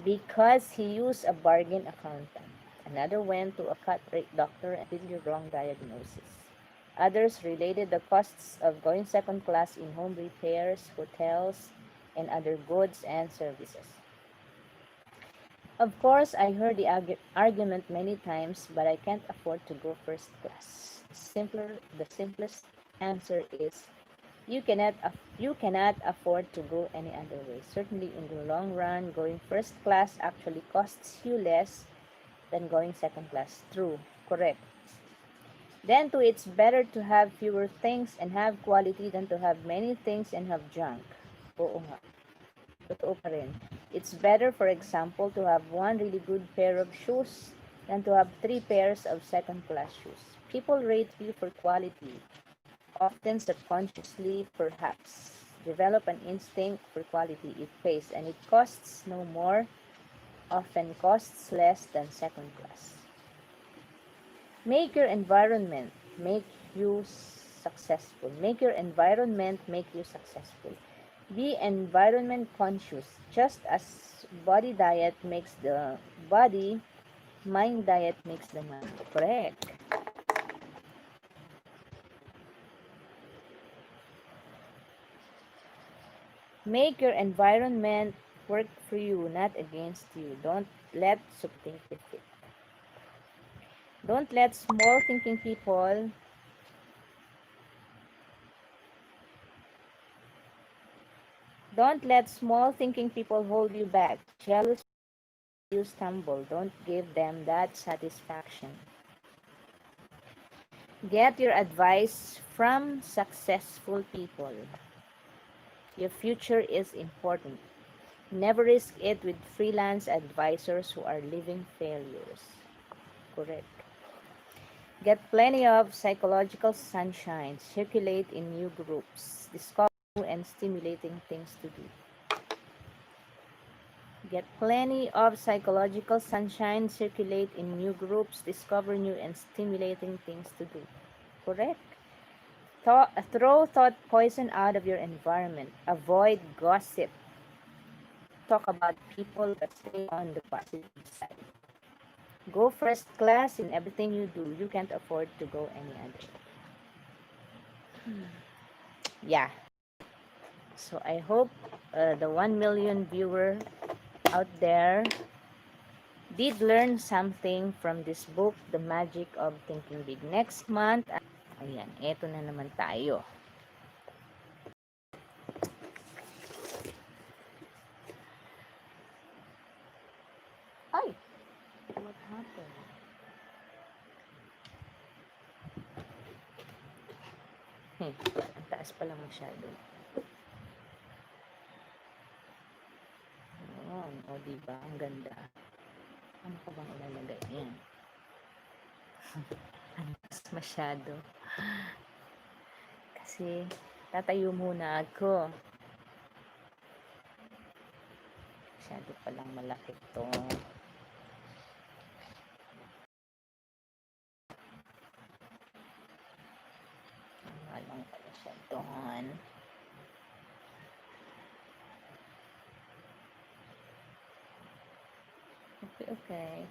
because he used a bargain accountant. Another went to a cut-rate doctor and did the wrong diagnosis. Others related the costs of going second class in home repairs, hotels, and other goods and services. Of course, I heard the argument many times, but I can't afford to go first class. The simplest answer is you cannot afford to go any other way. Certainly, in the long run, going first class actually costs you less than going second class. True, correct. Then too, it's better to have fewer things and have quality than to have many things and have junk. Oo nga. Totoo pa rin. It's better, for example, to have one really good pair of shoes than to have 3 pairs of second-class shoes. People rate you for quality, often subconsciously, perhaps. Develop an instinct for quality. It pays, and it costs no more, often costs less than second class. Make your environment make you successful. Make your environment make you successful. Be environment conscious. Just as body diet makes the body, mind diet makes the mind. Correct. Make your environment work for you, not against you. Don't let Don't let small thinking people Don't let small thinking people hold you back. Jealous you stumble. Don't give them that satisfaction. Get your advice from successful people. Your future is important. Never risk it with freelance advisors who are living failures. Correct. Get plenty of psychological sunshine. Circulate in new groups. Discover new and stimulating things to do. Get plenty of psychological sunshine. Circulate in new groups. Discover new and stimulating things to do. Correct. Throw thought poison out of your environment. Avoid gossip. Talk about people, but stay on the positive side. Go first class in everything you do. You can't afford to go any other. Yeah. So I hope the 1 million viewer out there did learn something from this book, The Magic of Thinking Big. Next month, ayan, eto na naman tayo. Ay! What happened? Ang taas pala masyado. O diba? Ang ganda. Ano pa bang ilalagay? Ayan. Ang taas masyado. Kasi, tatayo muna ako. Masyado palang malaki to. Alam pala siya doon. Okay.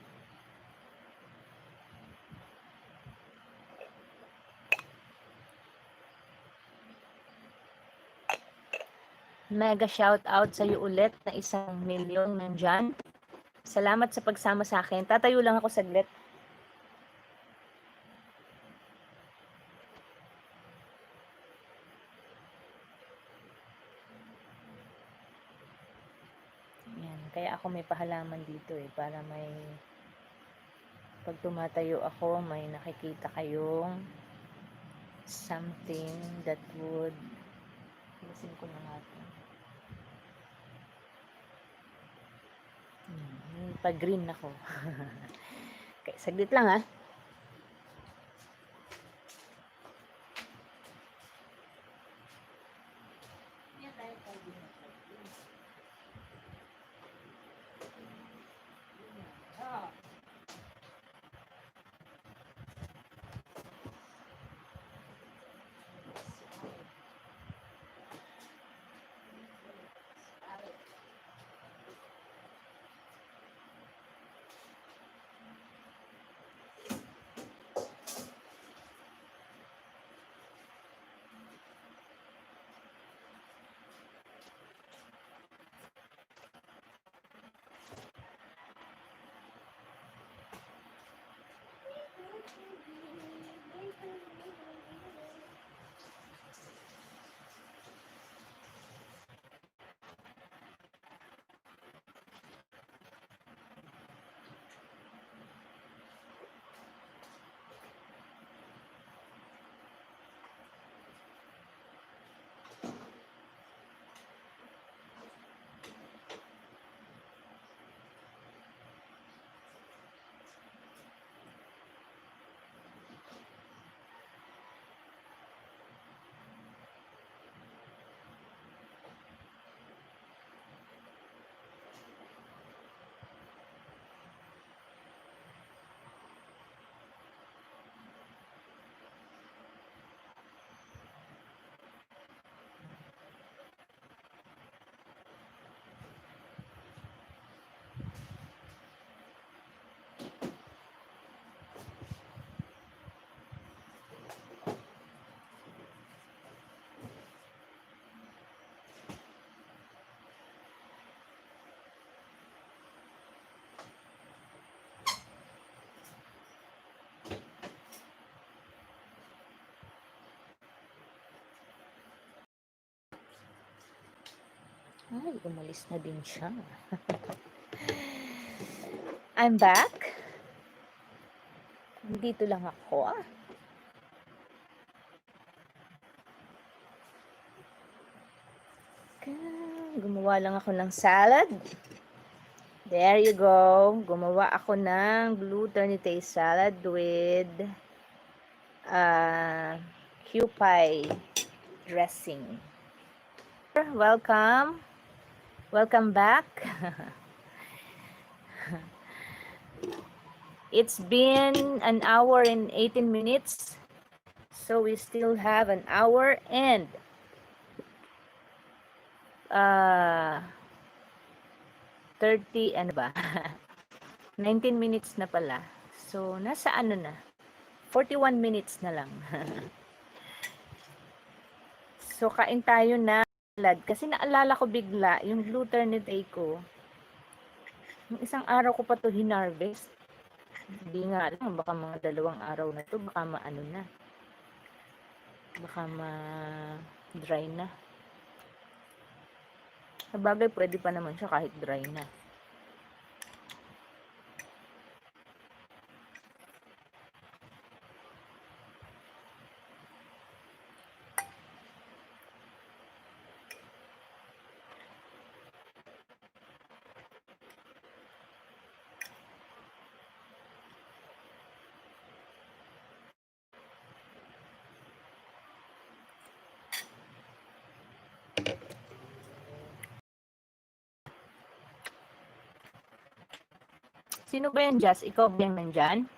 Mega shout out sa iyo ulit na 1,000,000 nandyan. Salamat sa pagsama sa akin. Tatayo lang ako saglit. Yan. Kaya ako may pahalaman dito para may pag tumatayo ako, may nakikita kayong something that would alisin ko na natin. Pag-green ako. Okay, saglit lang ah. Ay, umalis na din siya. I'm back. Dito lang ako. Gumawa lang ako ng salad. There you go. Gumawa ako ng blue ternate salad with Kewpie dressing. Welcome. Welcome back. It's been an hour and 18 minutes. So we still have an hour and 30 ano ba? 19 minutes na pala. So nasa ano na? 41 minutes na lang. So kain tayo na salad kasi naalala ko bigla yung blue ternate ko. Yung isang araw ko pa to hinarvest. Hindi nga lang, baka mga 2 araw na to, baka maano na. Baka ma-dry na. Sabagay, pwede pa naman siya kahit dry na. Sino ba yan, Jazz? Ikaw ba yan nandyan?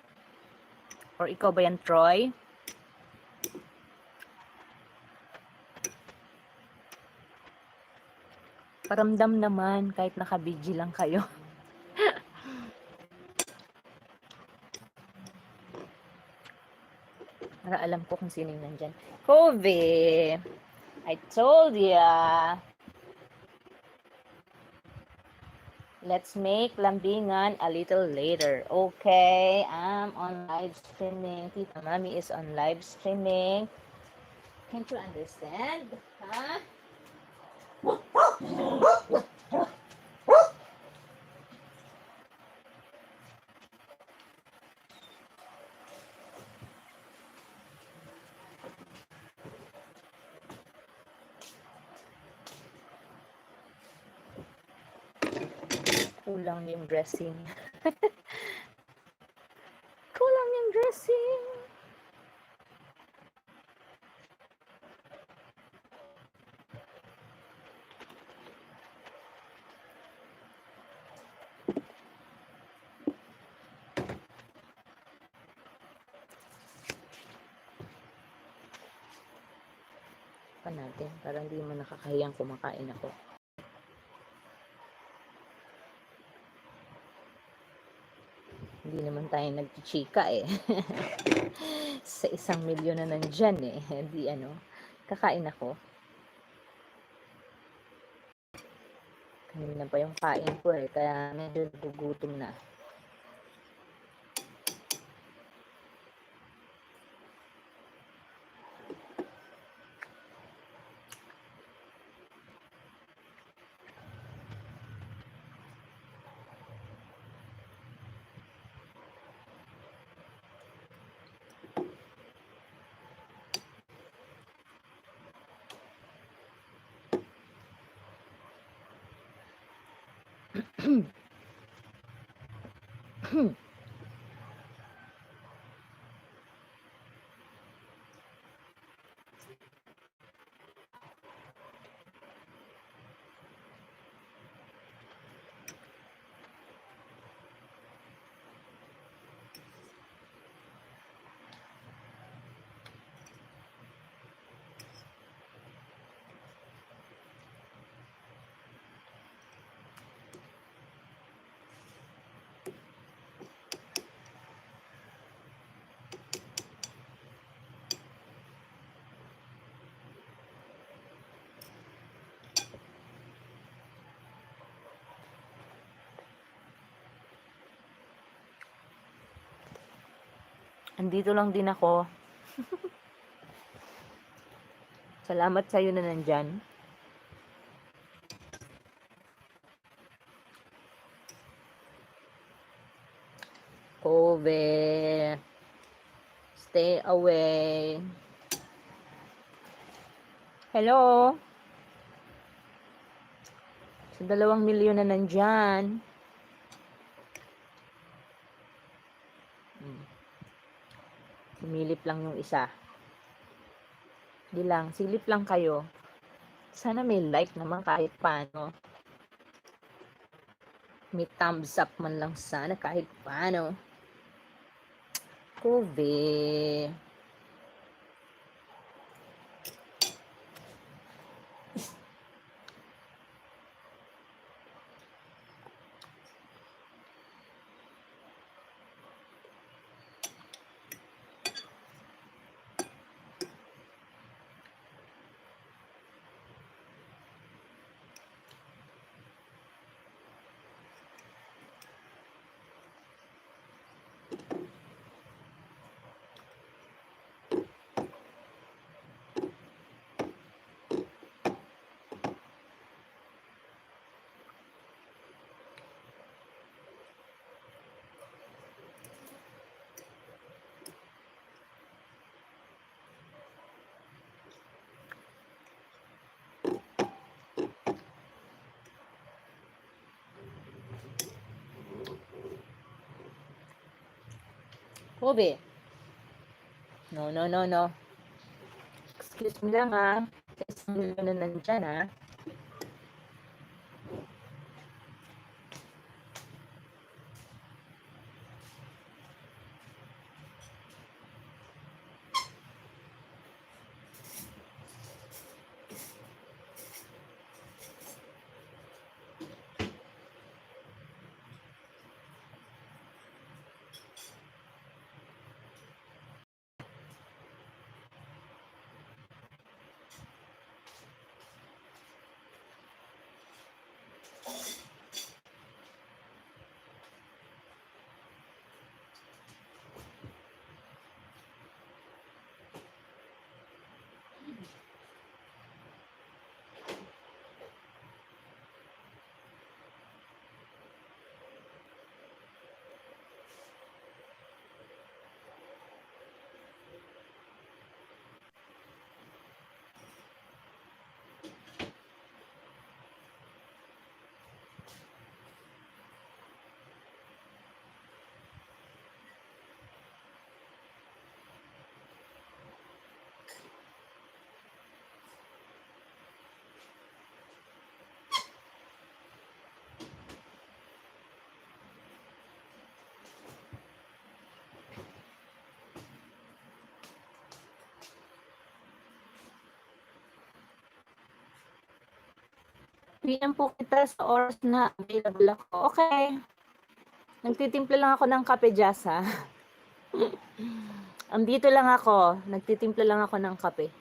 Or ikaw ba yan, Troy? Paramdam naman kahit naka-BG lang kayo. Para alam ko kung sino yung nandyan. Kobe! I told ya! Let's make lambingan a little later. Okay, I'm on live streaming. Tita Mami is on live streaming. Can't you understand? Huh? kulang yung dressing. Kulang yung dressing. Pa natin para hindi mo nakakahiyang kumakain ako. Hindi naman tayo nagchichika eh. Sa 1,000,000 na nandyan eh. Hindi kakain ako. Kanina pa yung kain ko eh. Kaya medyo gugutom na. Andito lang din ako. Salamat sa'yo na nandyan. Kobe. Stay away. Hello? Sa 2,000,000 na nandyan. Sumilip lang yung isa. Di lang, silip lang kayo. Sana may like naman kahit paano. May thumbs up man lang sana kahit paano. Kobe. Kobe. No, no, no, no. Excuse me lang ha. Sa 1,000,000 na nandyan ha. PM po kita sa oras na available ako. Okay. Nagtitimpla lang ako ng kape, Jazz, ha? Andito lang ako. Nagtitimpla lang ako ng kape.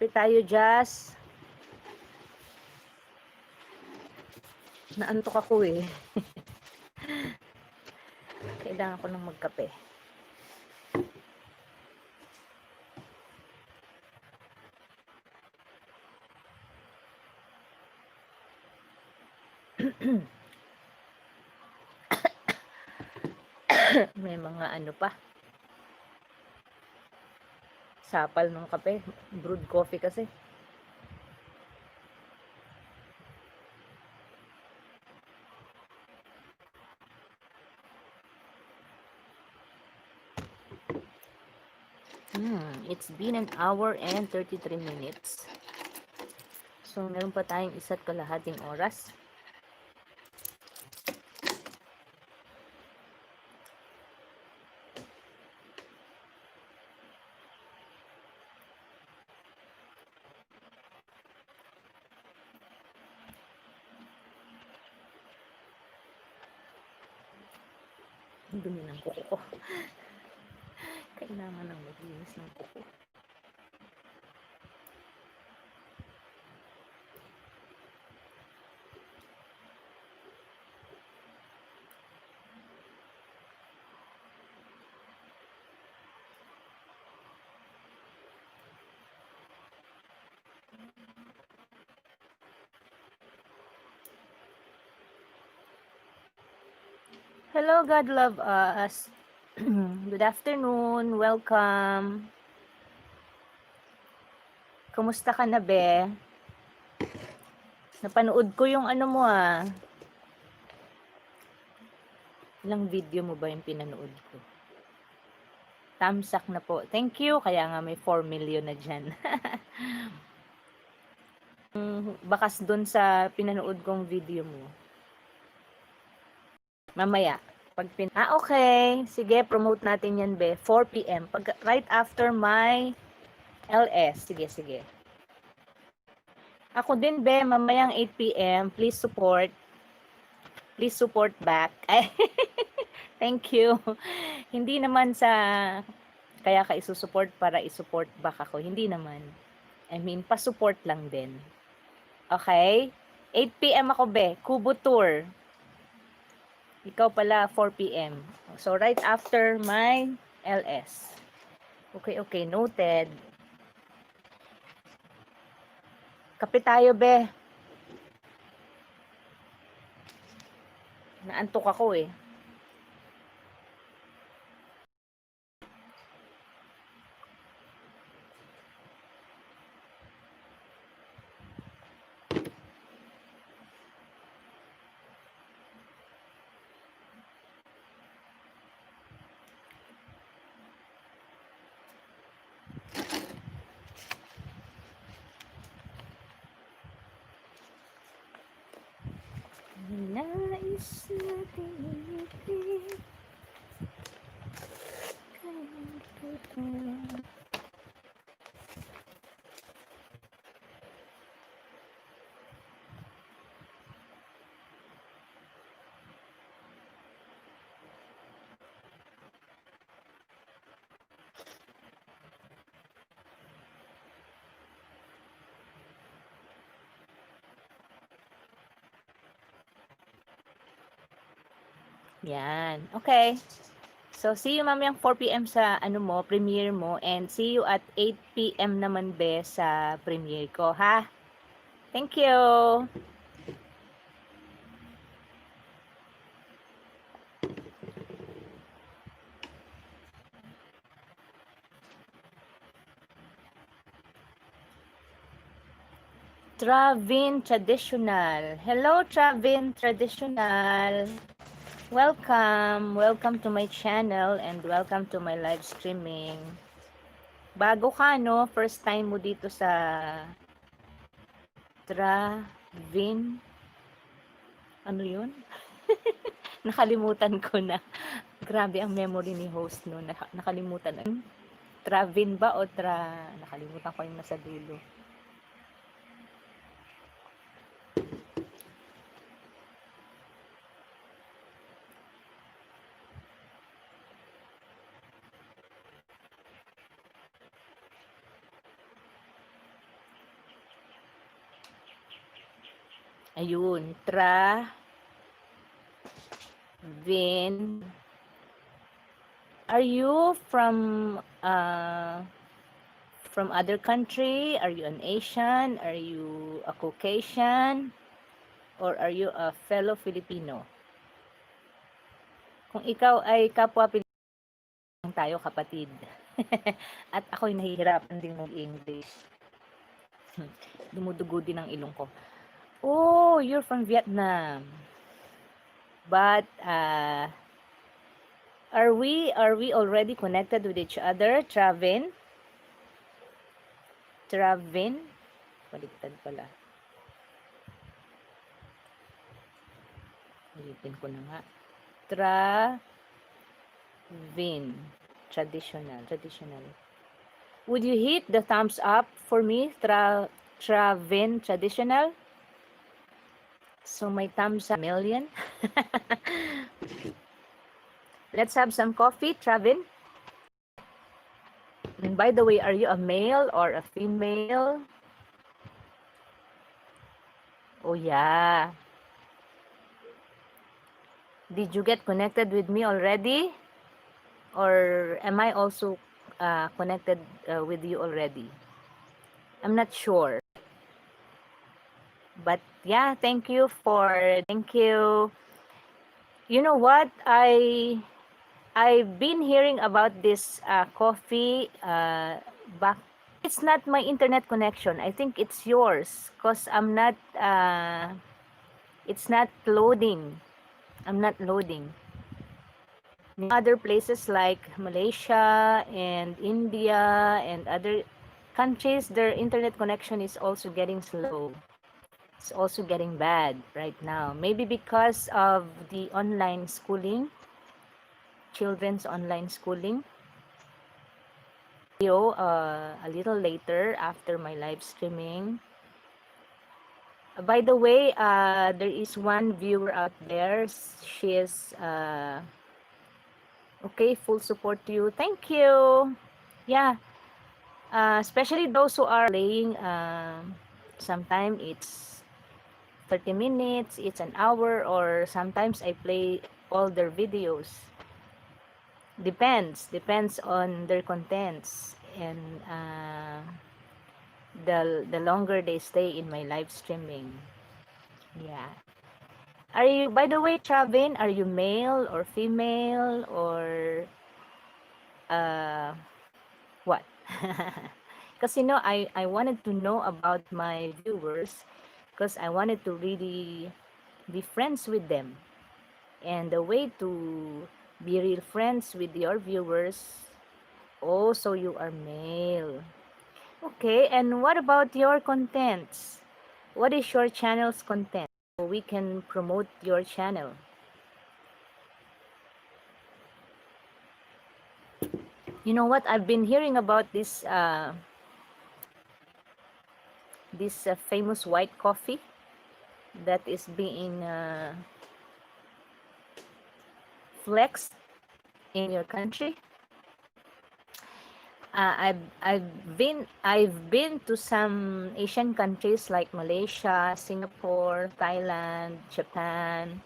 Kape tayo, Jazz. Naantok ako eh. Kailangan ko nang magkape. May mga ano pa. Sapal ng kape. Brewed coffee kasi. It's been an hour and 33 minutes. So, meron pa tayong isa't kalahating oras. Ang dumi ng kuko ko. Kailangan nang maglinis ng kuko. Hello, God love us. Good afternoon. Welcome. Kumusta ka na, be? Napanood ko yung ano mo ah. Ilang video mo ba yung pinanood ko? Tamsak na po. Thank you. Kaya nga may 4 million na dyan. Bakas dun sa pinanood kong video mo. Mamaya. Okay. Sige, promote natin yan, be. 4 p.m. Right after my LS. Sige. Ako din, be. Mamayang 8 p.m. Please support. Please support back. Thank you. Hindi naman sa kaya ka isusupport para isupport back ako. Hindi naman. I mean, pa-support lang din. Okay? 8 p.m. ako, be. Kubo Tour. Ikaw pala, 4 p.m. So, right after my LS. Okay. Noted. Kape tayo, be. Naantok ako eh. Nais natin ilipit kahit totoo. Yan. Okay. So, see you mamayang 4 p.m. sa premiere mo, and see you at 8 p.m. naman, be, sa premiere ko, ha? Thank you. Travin Traditional. Hello, Travin Traditional. Welcome to my channel and welcome to my live streaming. Bago ka, no? First time mo dito sa Travin. Ano yun? Nakalimutan ko na. Grabe ang memory ni host, no? Nakalimutan na. Travin ba o nakalimutan ko yung nasa dulo. Ayun, Vin. Are you from other country? Are you an Asian? Are you a Caucasian? Or are you a fellow Filipino? Kung ikaw ay kapwa Pilipino tayo, kapatid. At ako'y nahihirapan din mag-English. Dumudugo din ang ilong ko. Oh, you're from Vietnam. But are we already connected with each other? Travin? Baliktad pala. Ulitin ko na nga. Travin. Traditional. Would you hit the thumbs up for me? Travin traditional? So my thumbs up million. Let's have some coffee, Travin. And by the way, are you a male or a female? Oh yeah. Did you get connected with me already? Or am I also connected with you already? I'm not sure. But yeah, thank you. You know what? I've been hearing about this coffee back. It's not my internet connection. I think it's yours because it's not loading. I'm not loading. In other places like Malaysia and India and other countries, their internet connection is also getting slow. It's also getting bad right now. Maybe because of the online schooling, children's online schooling. A little later after my live streaming. By the way, there is one viewer out there. She is okay, full support to you. Thank you. Yeah, especially those who are playing. Sometimes it's 30 minutes, it's an hour, or sometimes I play all their videos. Depends on their contents and the longer they stay in my live streaming. Yeah. Are you, by the way, Travin, are you male or female or what? Because I wanted to know about my viewers because I wanted to really be friends with them. And the way to be real friends with your viewers, oh, so you are male. Okay, and what about your contents? What is your channel's content? So we can promote your channel. You know what? I've been hearing about this famous white coffee that is being flexed in your country. I've been to some Asian countries like Malaysia, Singapore, Thailand, Japan,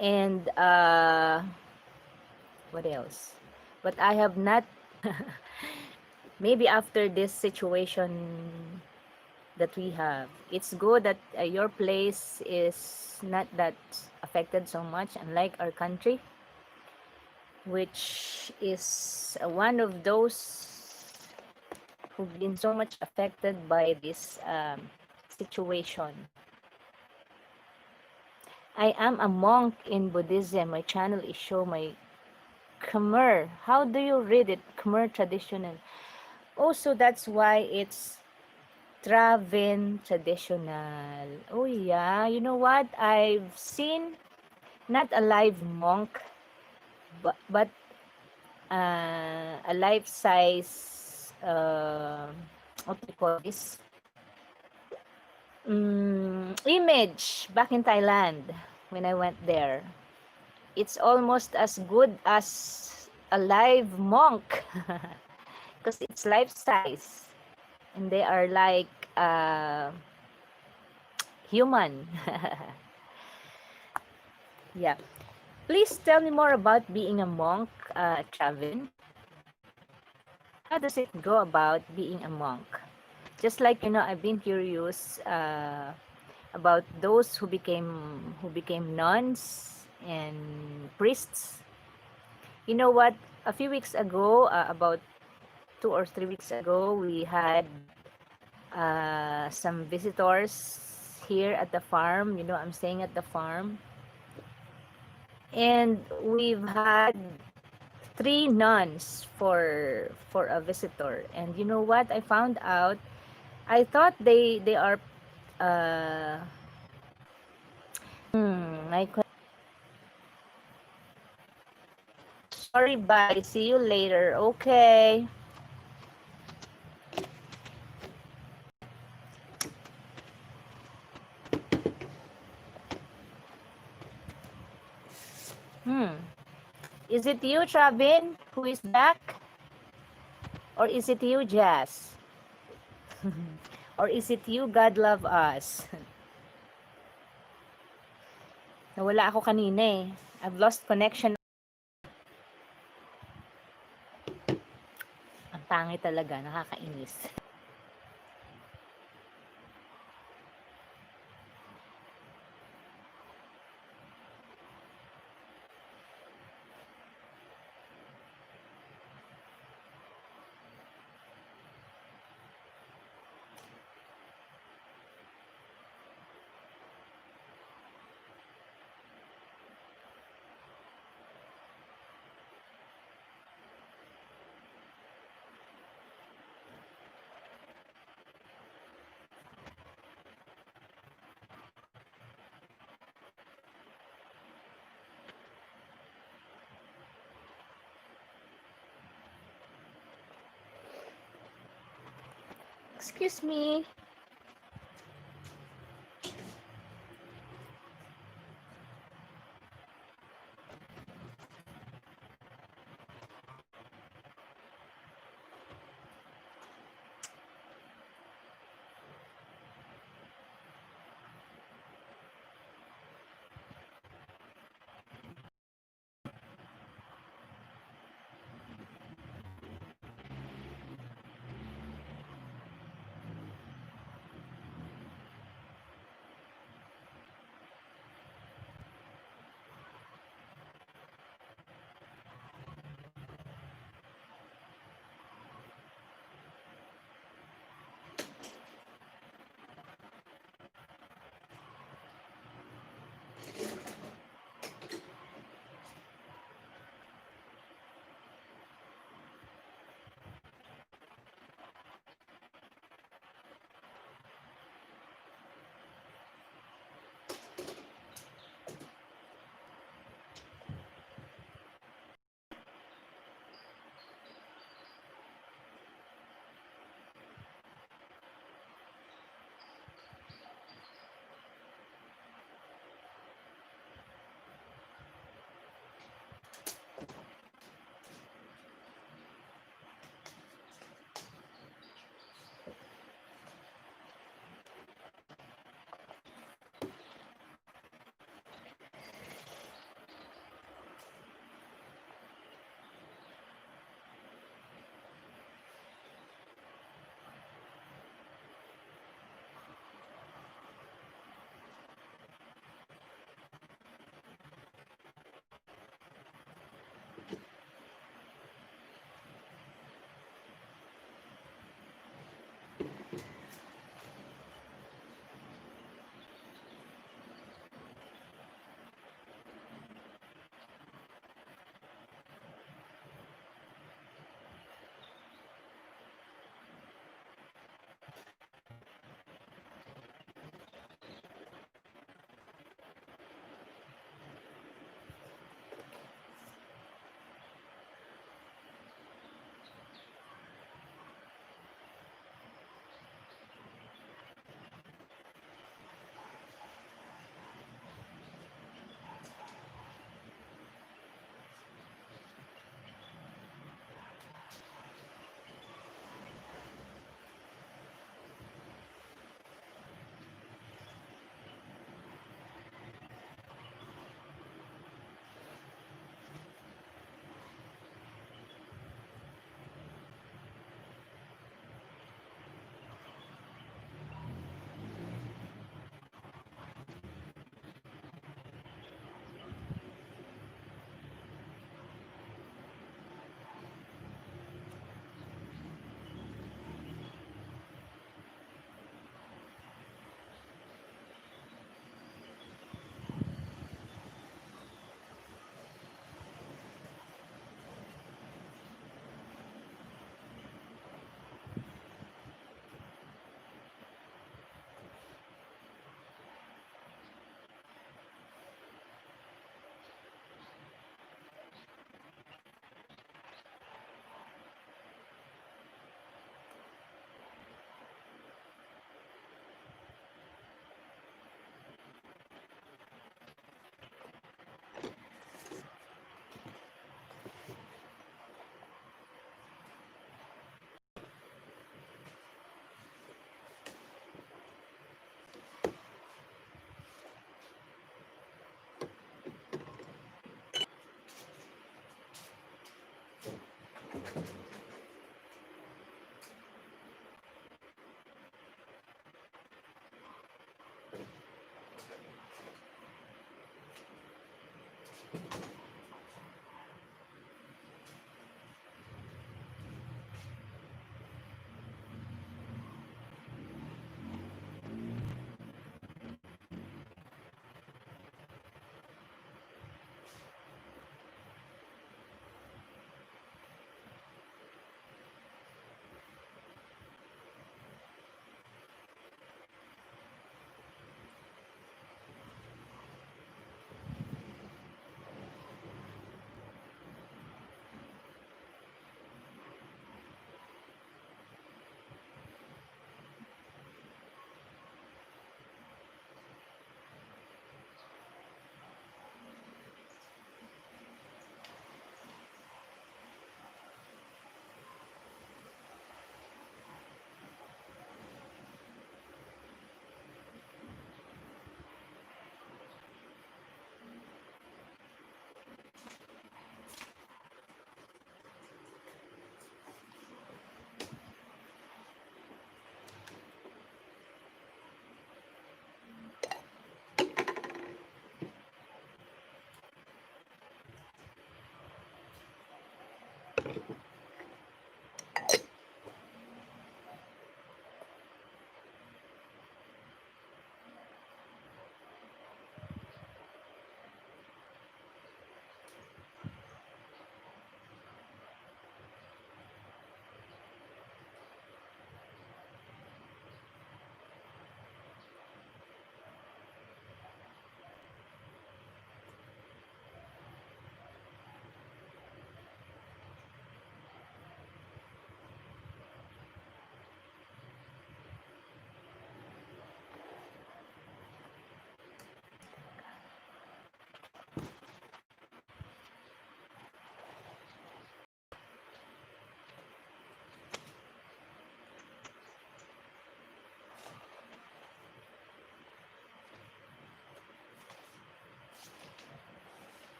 and what else? But I have not. Maybe after this situation that we have, it's good that your place is not that affected so much, unlike our country, which is one of those who've been so much affected by this situation. I am a monk in Buddhism. My channel is show my Khmer. How do you read it? Khmer traditional. Also, that's why it's Travin traditional. Oh yeah, you know what? I've seen not a live monk, but a life-size what do you call this? Image back in Thailand when I went there. It's almost as good as a live monk because it's life size and they are like human. Yeah. Please tell me more about being a monk, Chavin. How does it go about being a monk? Just like, I've been curious about those who became nuns and priests. You know what? A few weeks ago, about 2 or 3 weeks ago, we had some visitors here at the farm. I'm staying at the farm, and we've had three nuns for a visitor. And you know what? I found out. I thought they are. Uh, I Sorry, bye. See you later. Okay. Hmm. Is it you, Travin, who is back? Or is it you, Jazz? Or is it you, God love us? Nawala ako kanina eh. I've lost connection. Ang pangit talaga, nakakainis. Excuse me.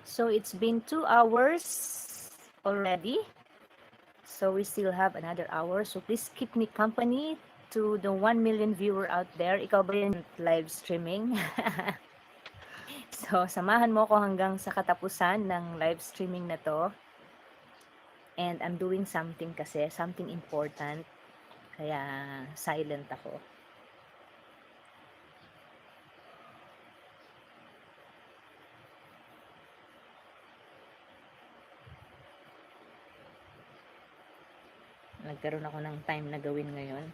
So it's been 2 hours already. So we still have another hour. So please keep me company to the 1 million viewer out there. Ikaw ba yun live streaming? So samahan mo ko hanggang sa katapusan ng live streaming na to. And I'm doing something kasi, something important. Kaya silent ako. Nagkaroon ako ng time na gawin ngayon.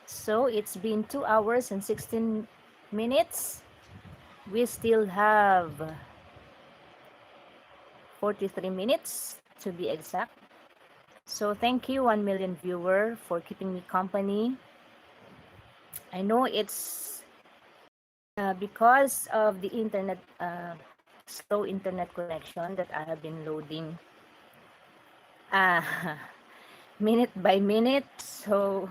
So it's been 2 hours and 16 minutes. We still have 43 minutes to be exact. So thank you 1 million viewer for keeping me company. I know it's because of the internet slow internet connection that I have been loading uh, minute by minute. So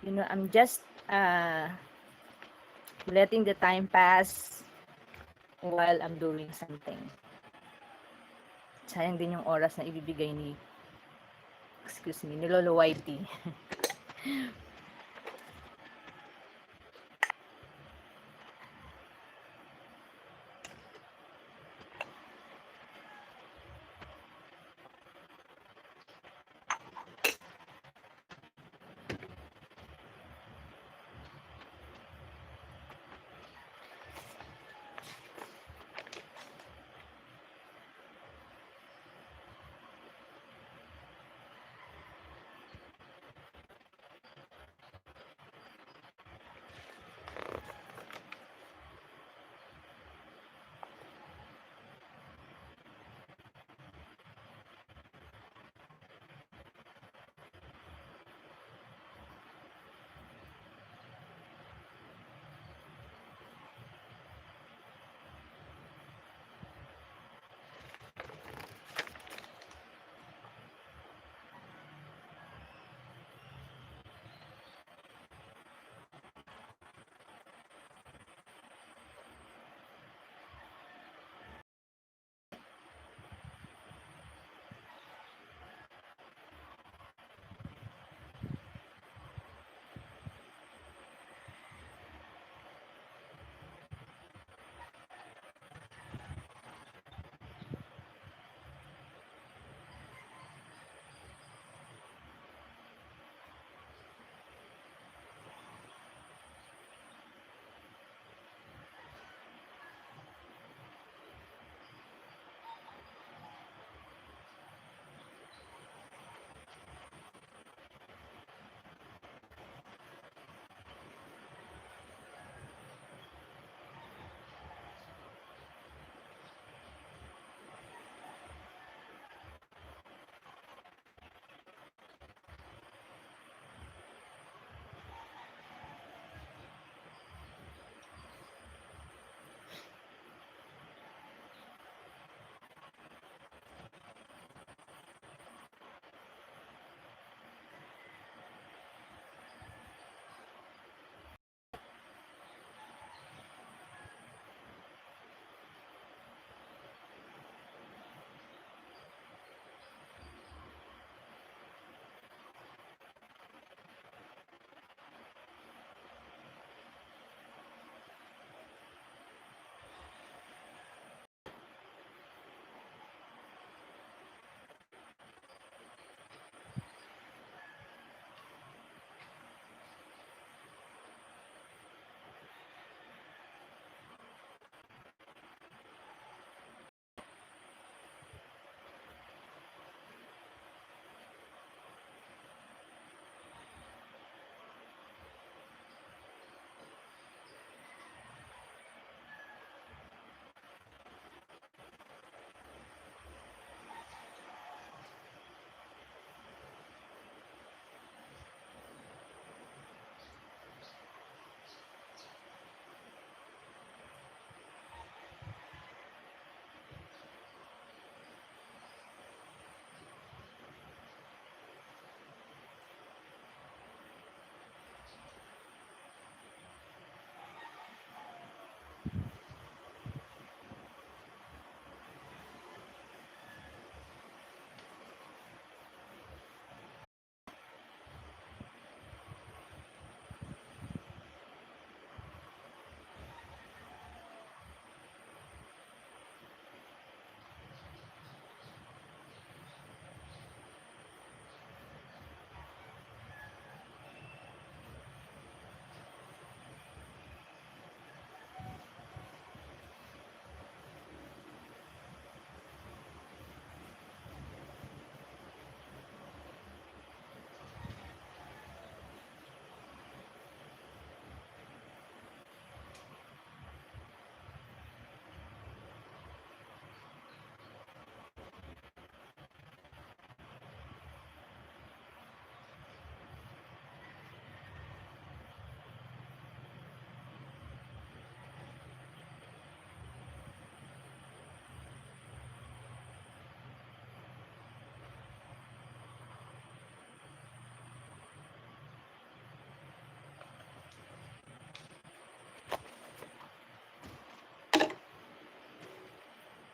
I'm just letting the time pass while I'm doing something. Sayang din yung oras na ibibigay ni ni Lolo Whitey.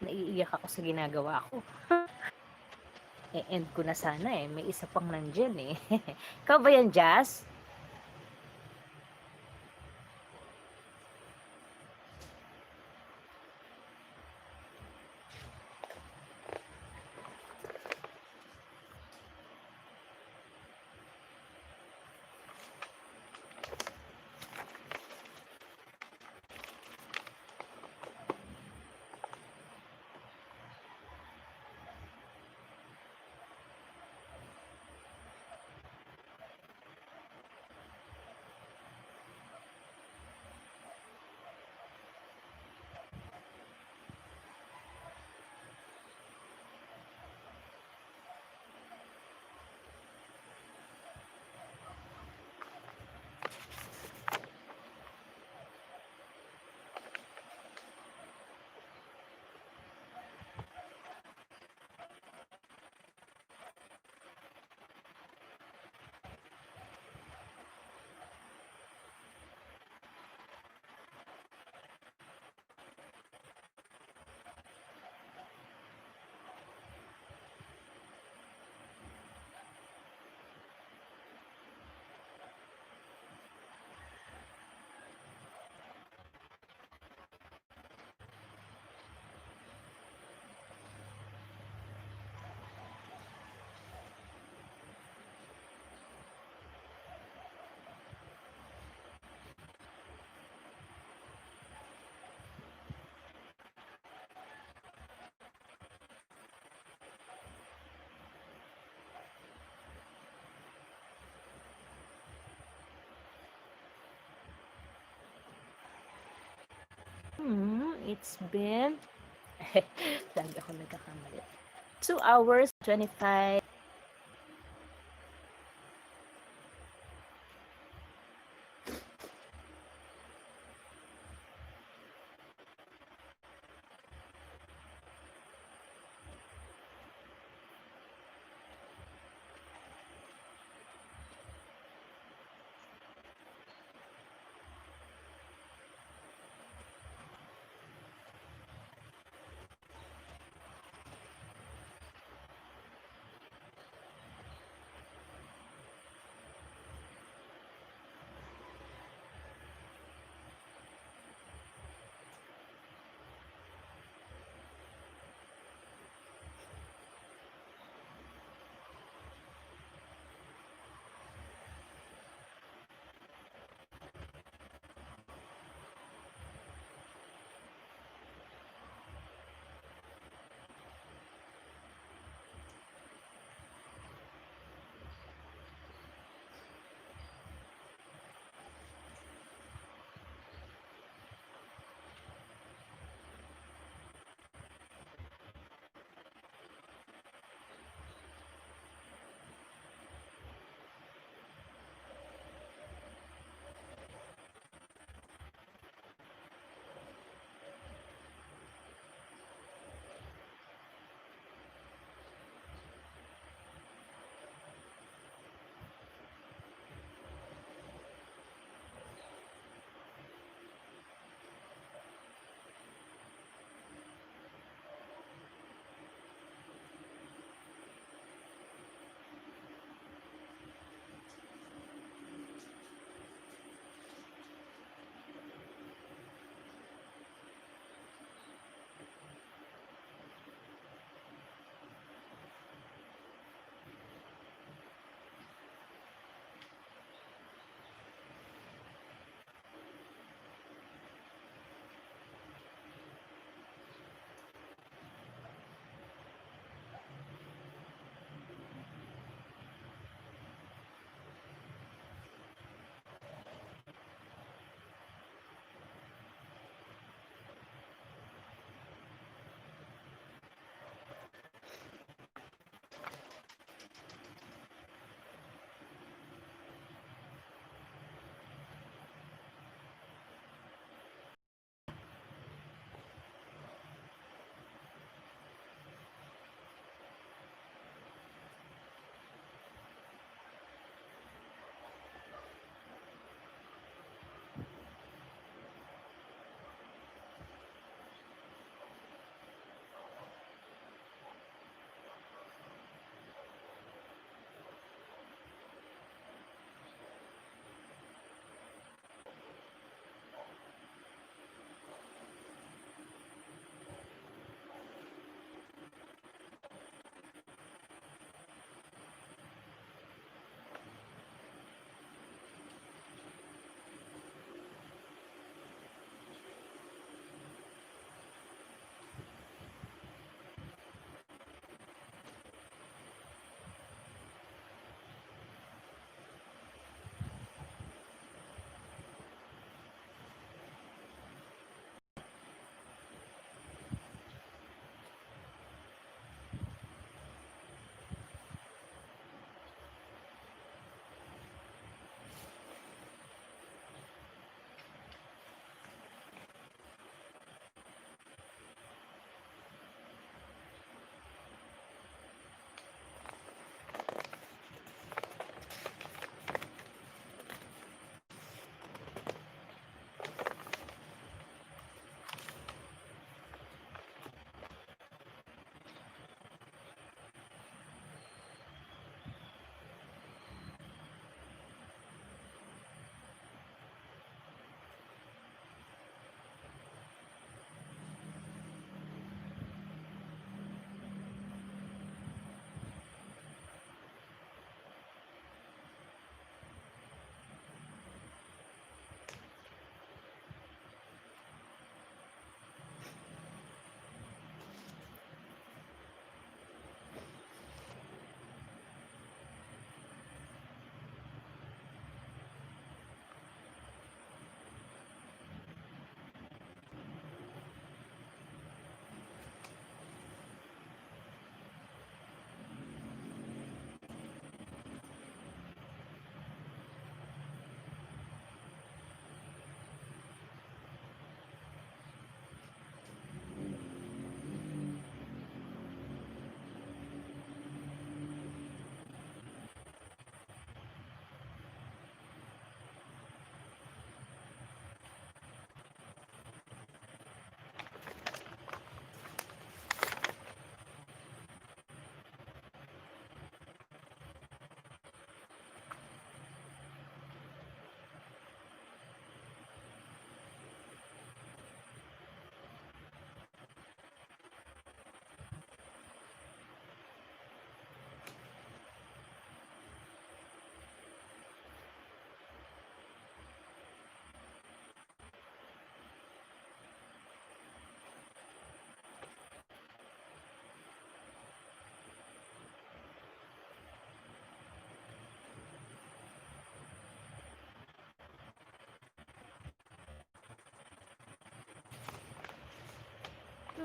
naiiyak ako sa ginagawa ko. E-end ko na sana eh. May isa pang nandyan eh. Ikaw ba yan, Jazz? It's been lagi ako nagkakamali. 2 hours, 25.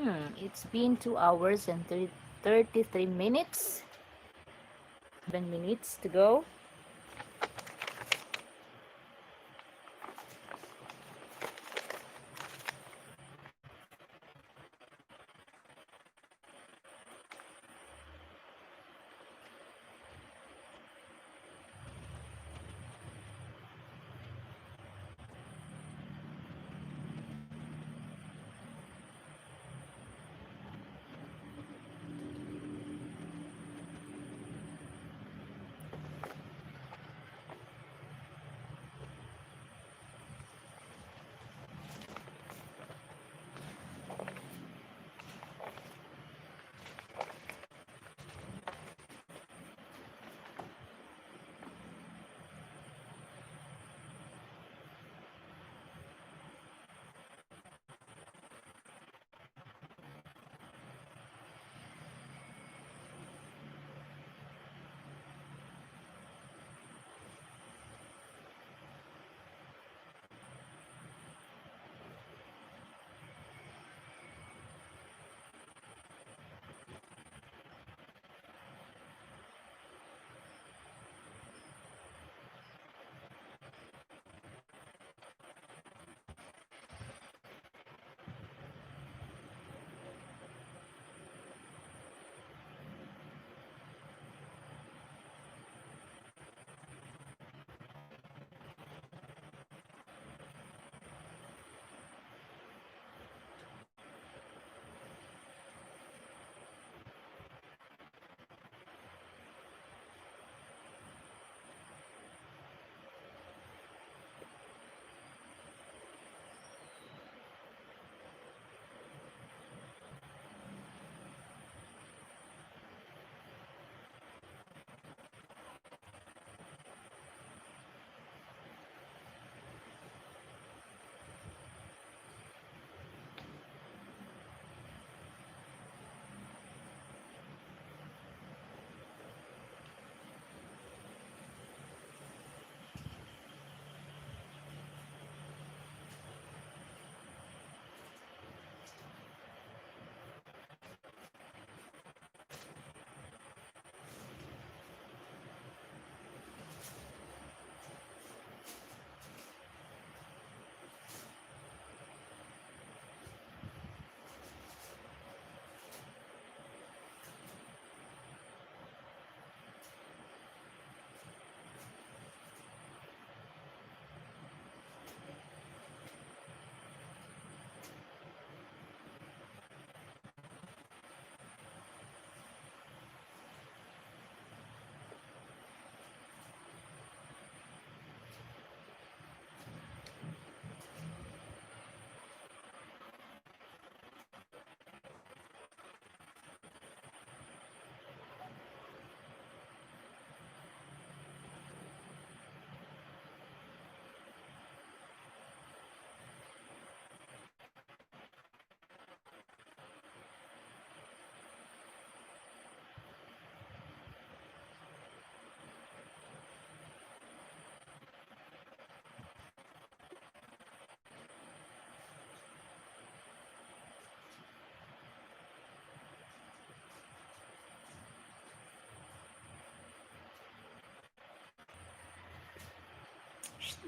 It's been 2 hours and 33 minutes. 7 minutes to go.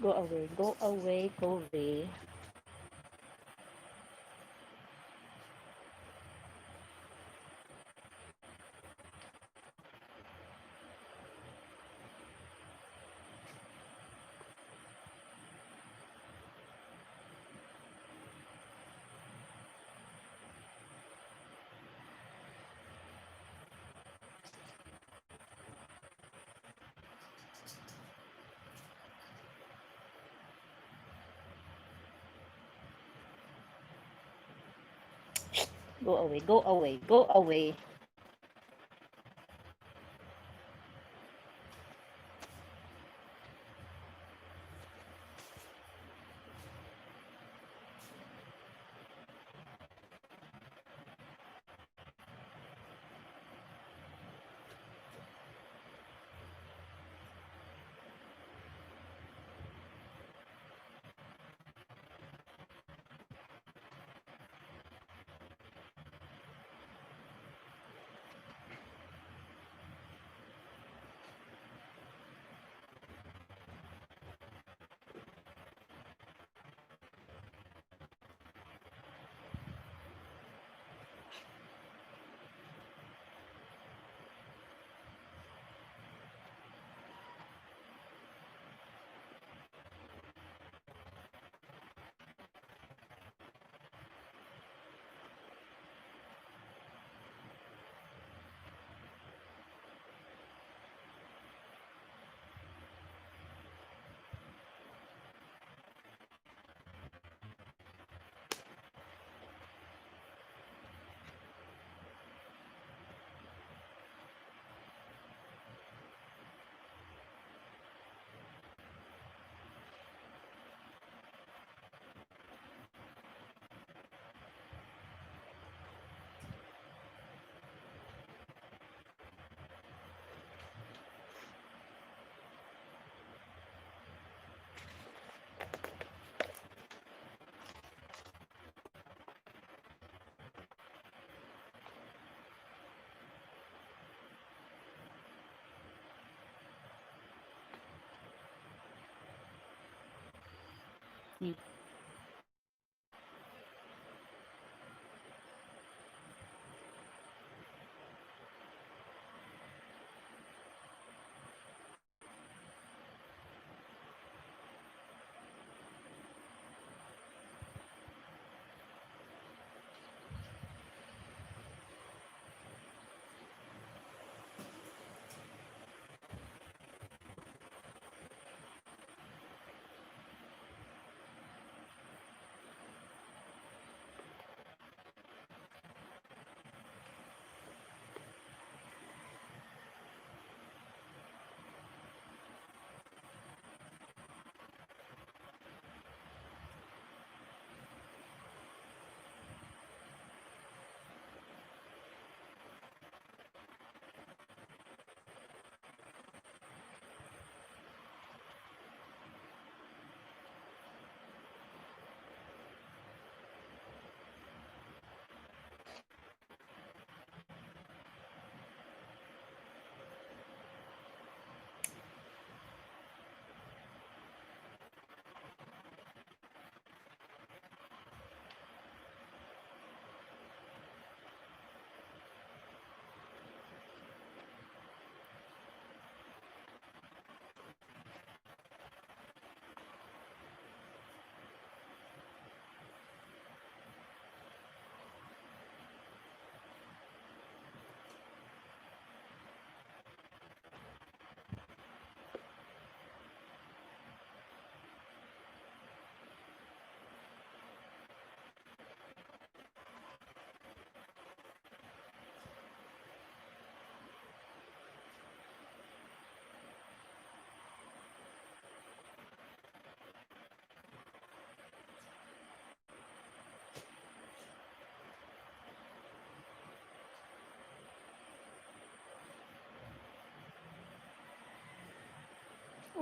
Go away, go away, go away. Go away, go away, go away.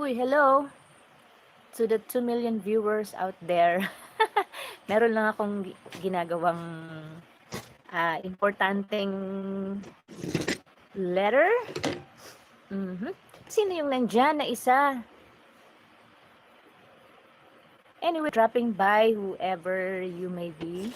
Uy, hello to the 2 million viewers out there. Meron lang akong ginagawang importanteng letter. Mhm. Sino yung nandyan na isa? Anyway, dropping by whoever you may be.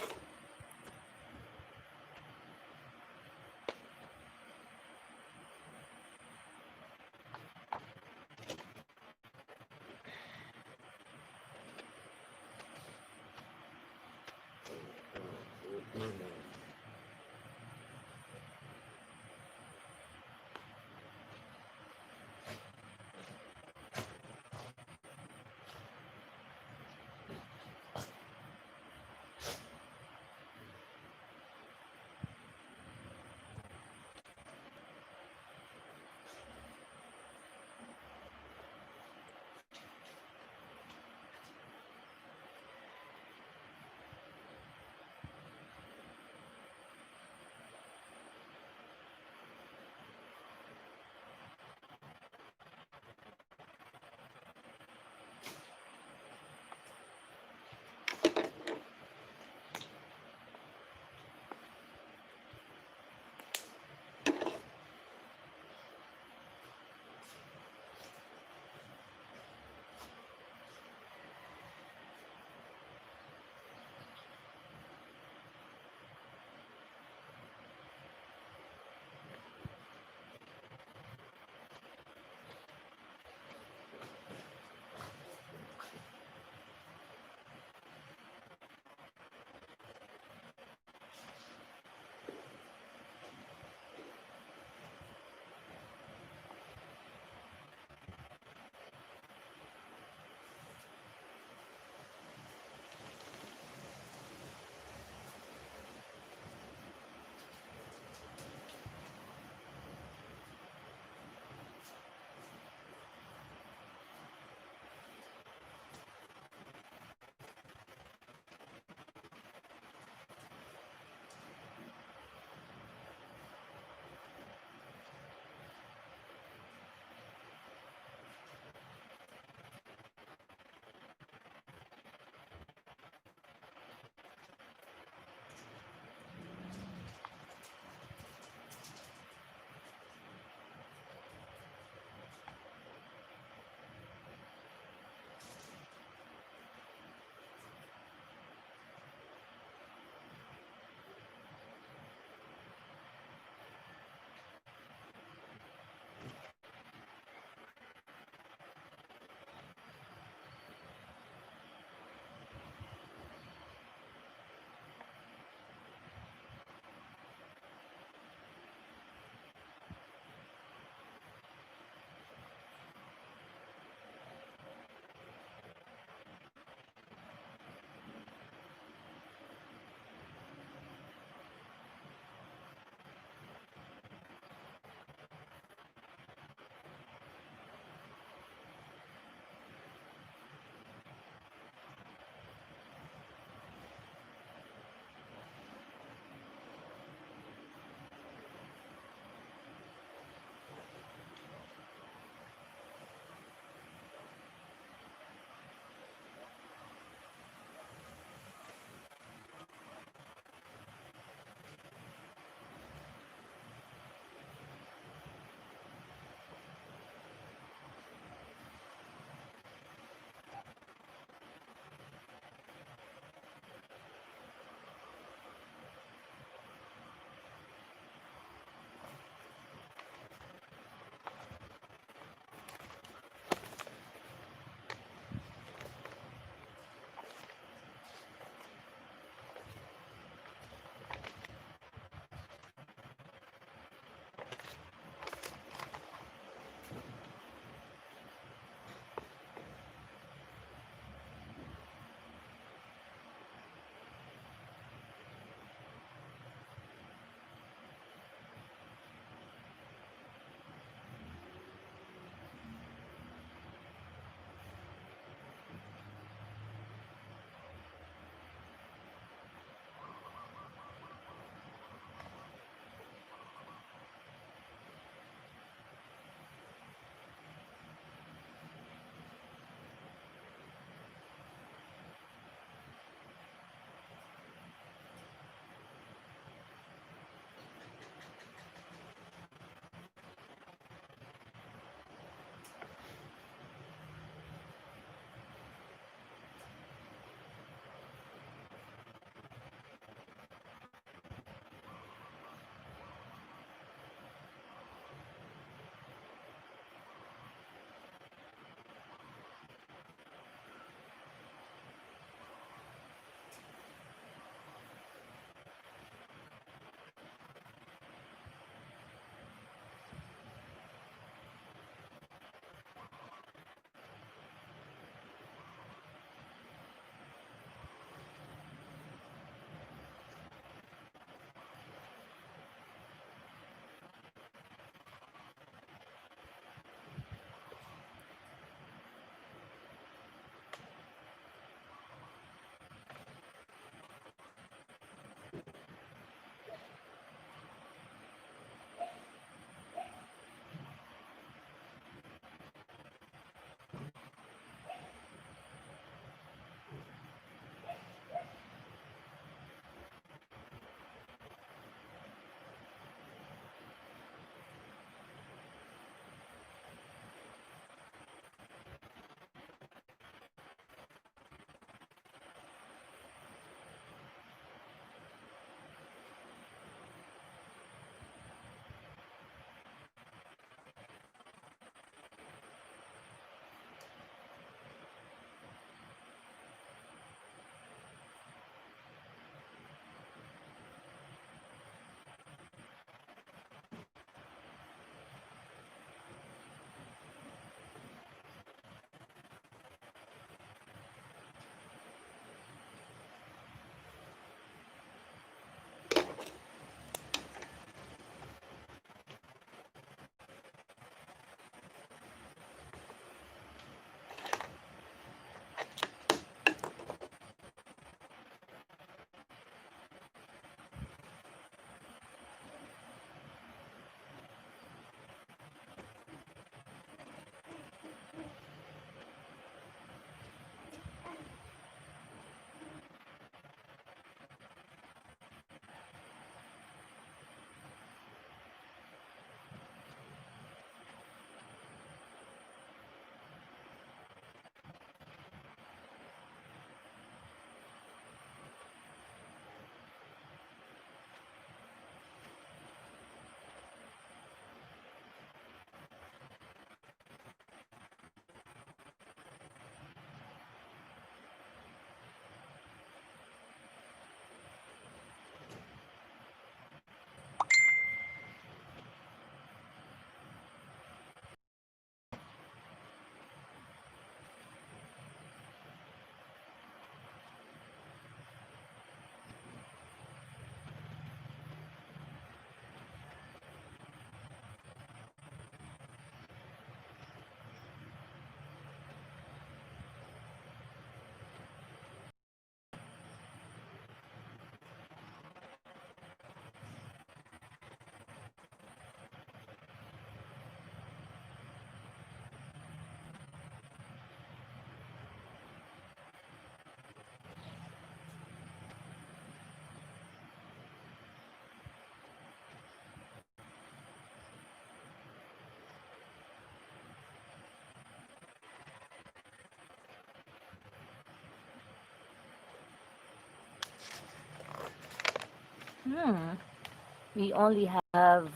We only have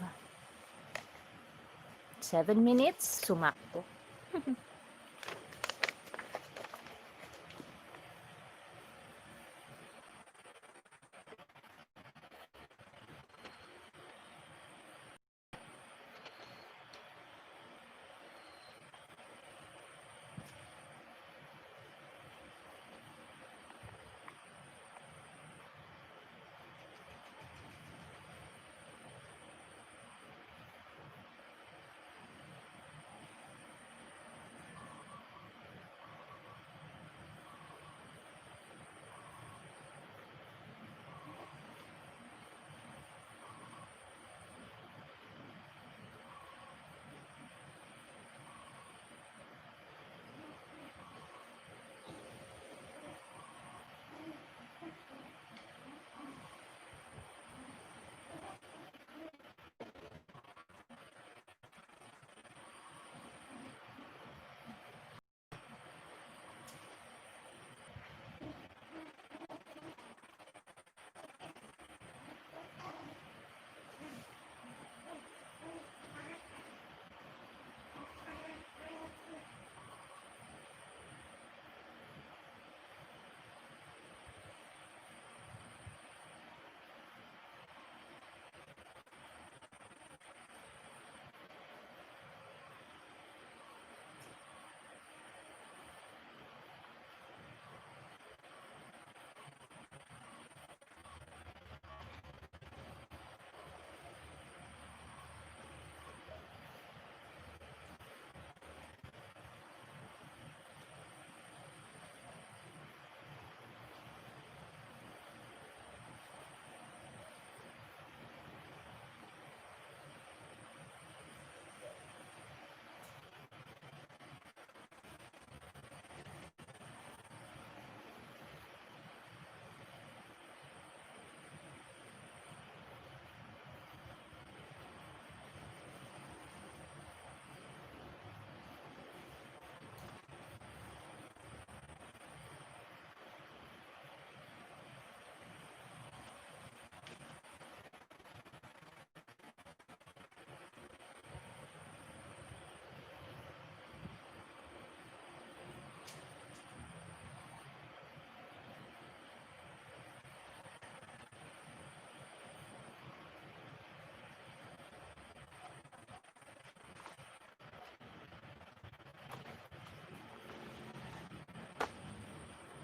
7 minutes. Sumakto.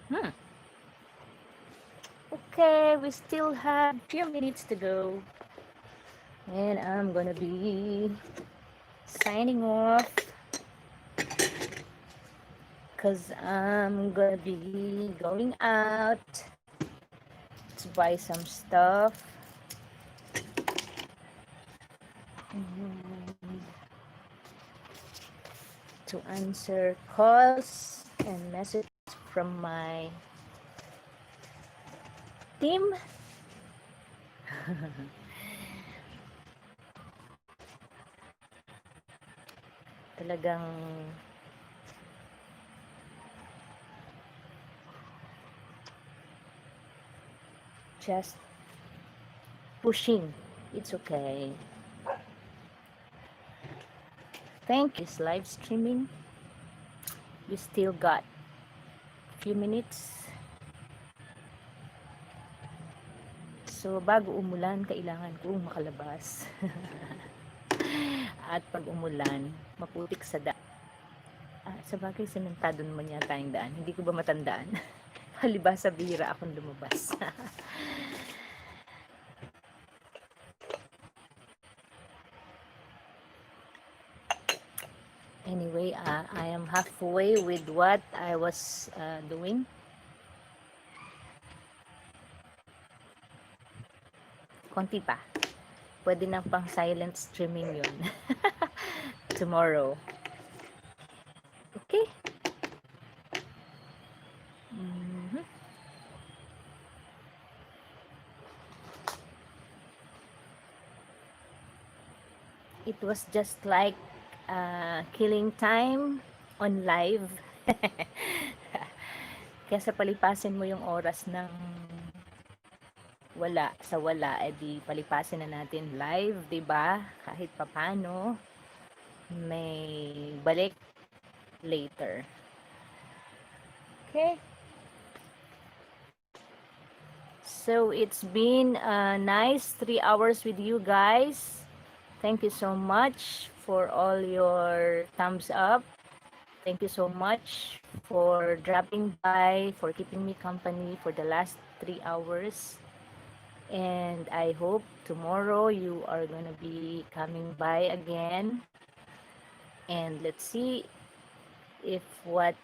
Hmm. Okay, we still have few minutes to go. And I'm gonna be signing off because I'm gonna be going out to buy some stuff. To answer calls and messages from my team. Talagang just pushing. It's okay. Thank you. This live streaming. We still got few minutes. So, bago umulan, kailangan kong makalabas. At pag umulan, maputik sa daan. Sa bagay, sementado naman yata yung daan. Hindi ko ba matandaan? Halibasa bihira akong lumabas. Anyway, I am halfway with what I was doing. Konti pa. Pwede na pang silent streaming yun. Tomorrow. Okay? It was just like killing time on live. Kesa palipasin mo yung oras ng wala sa wala, di palipasin na natin live, 'di ba? Kahit papano may balik later. Okay. So it's been a nice 3 hours with you guys. Thank you so much for all your thumbs up. Thank you so much for dropping by, for keeping me company for the last 3 hours. And I hope tomorrow you are going to be coming by again. And let's see if what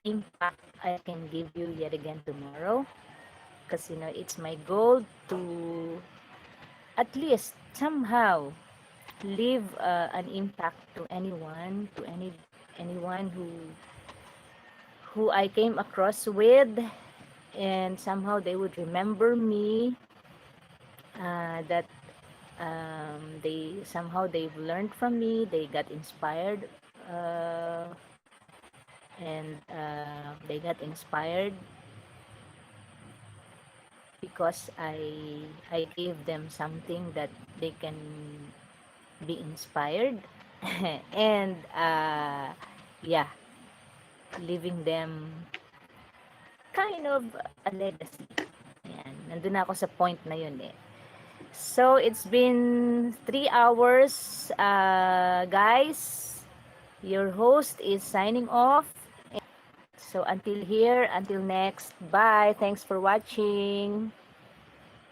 impact I can give you yet again tomorrow. Because, it's my goal to at least somehow leave an impact to anyone who I came across with, and somehow they would remember me, that they've learned from me, they got inspired, and they got inspired because I gave them something that they can be inspired and yeah, leaving them kind of a legacy. Ayan, nandun na ako sa point na yun eh. So, it's been 3 hours, guys. Your host is signing off. So, until next, bye. Thanks for watching.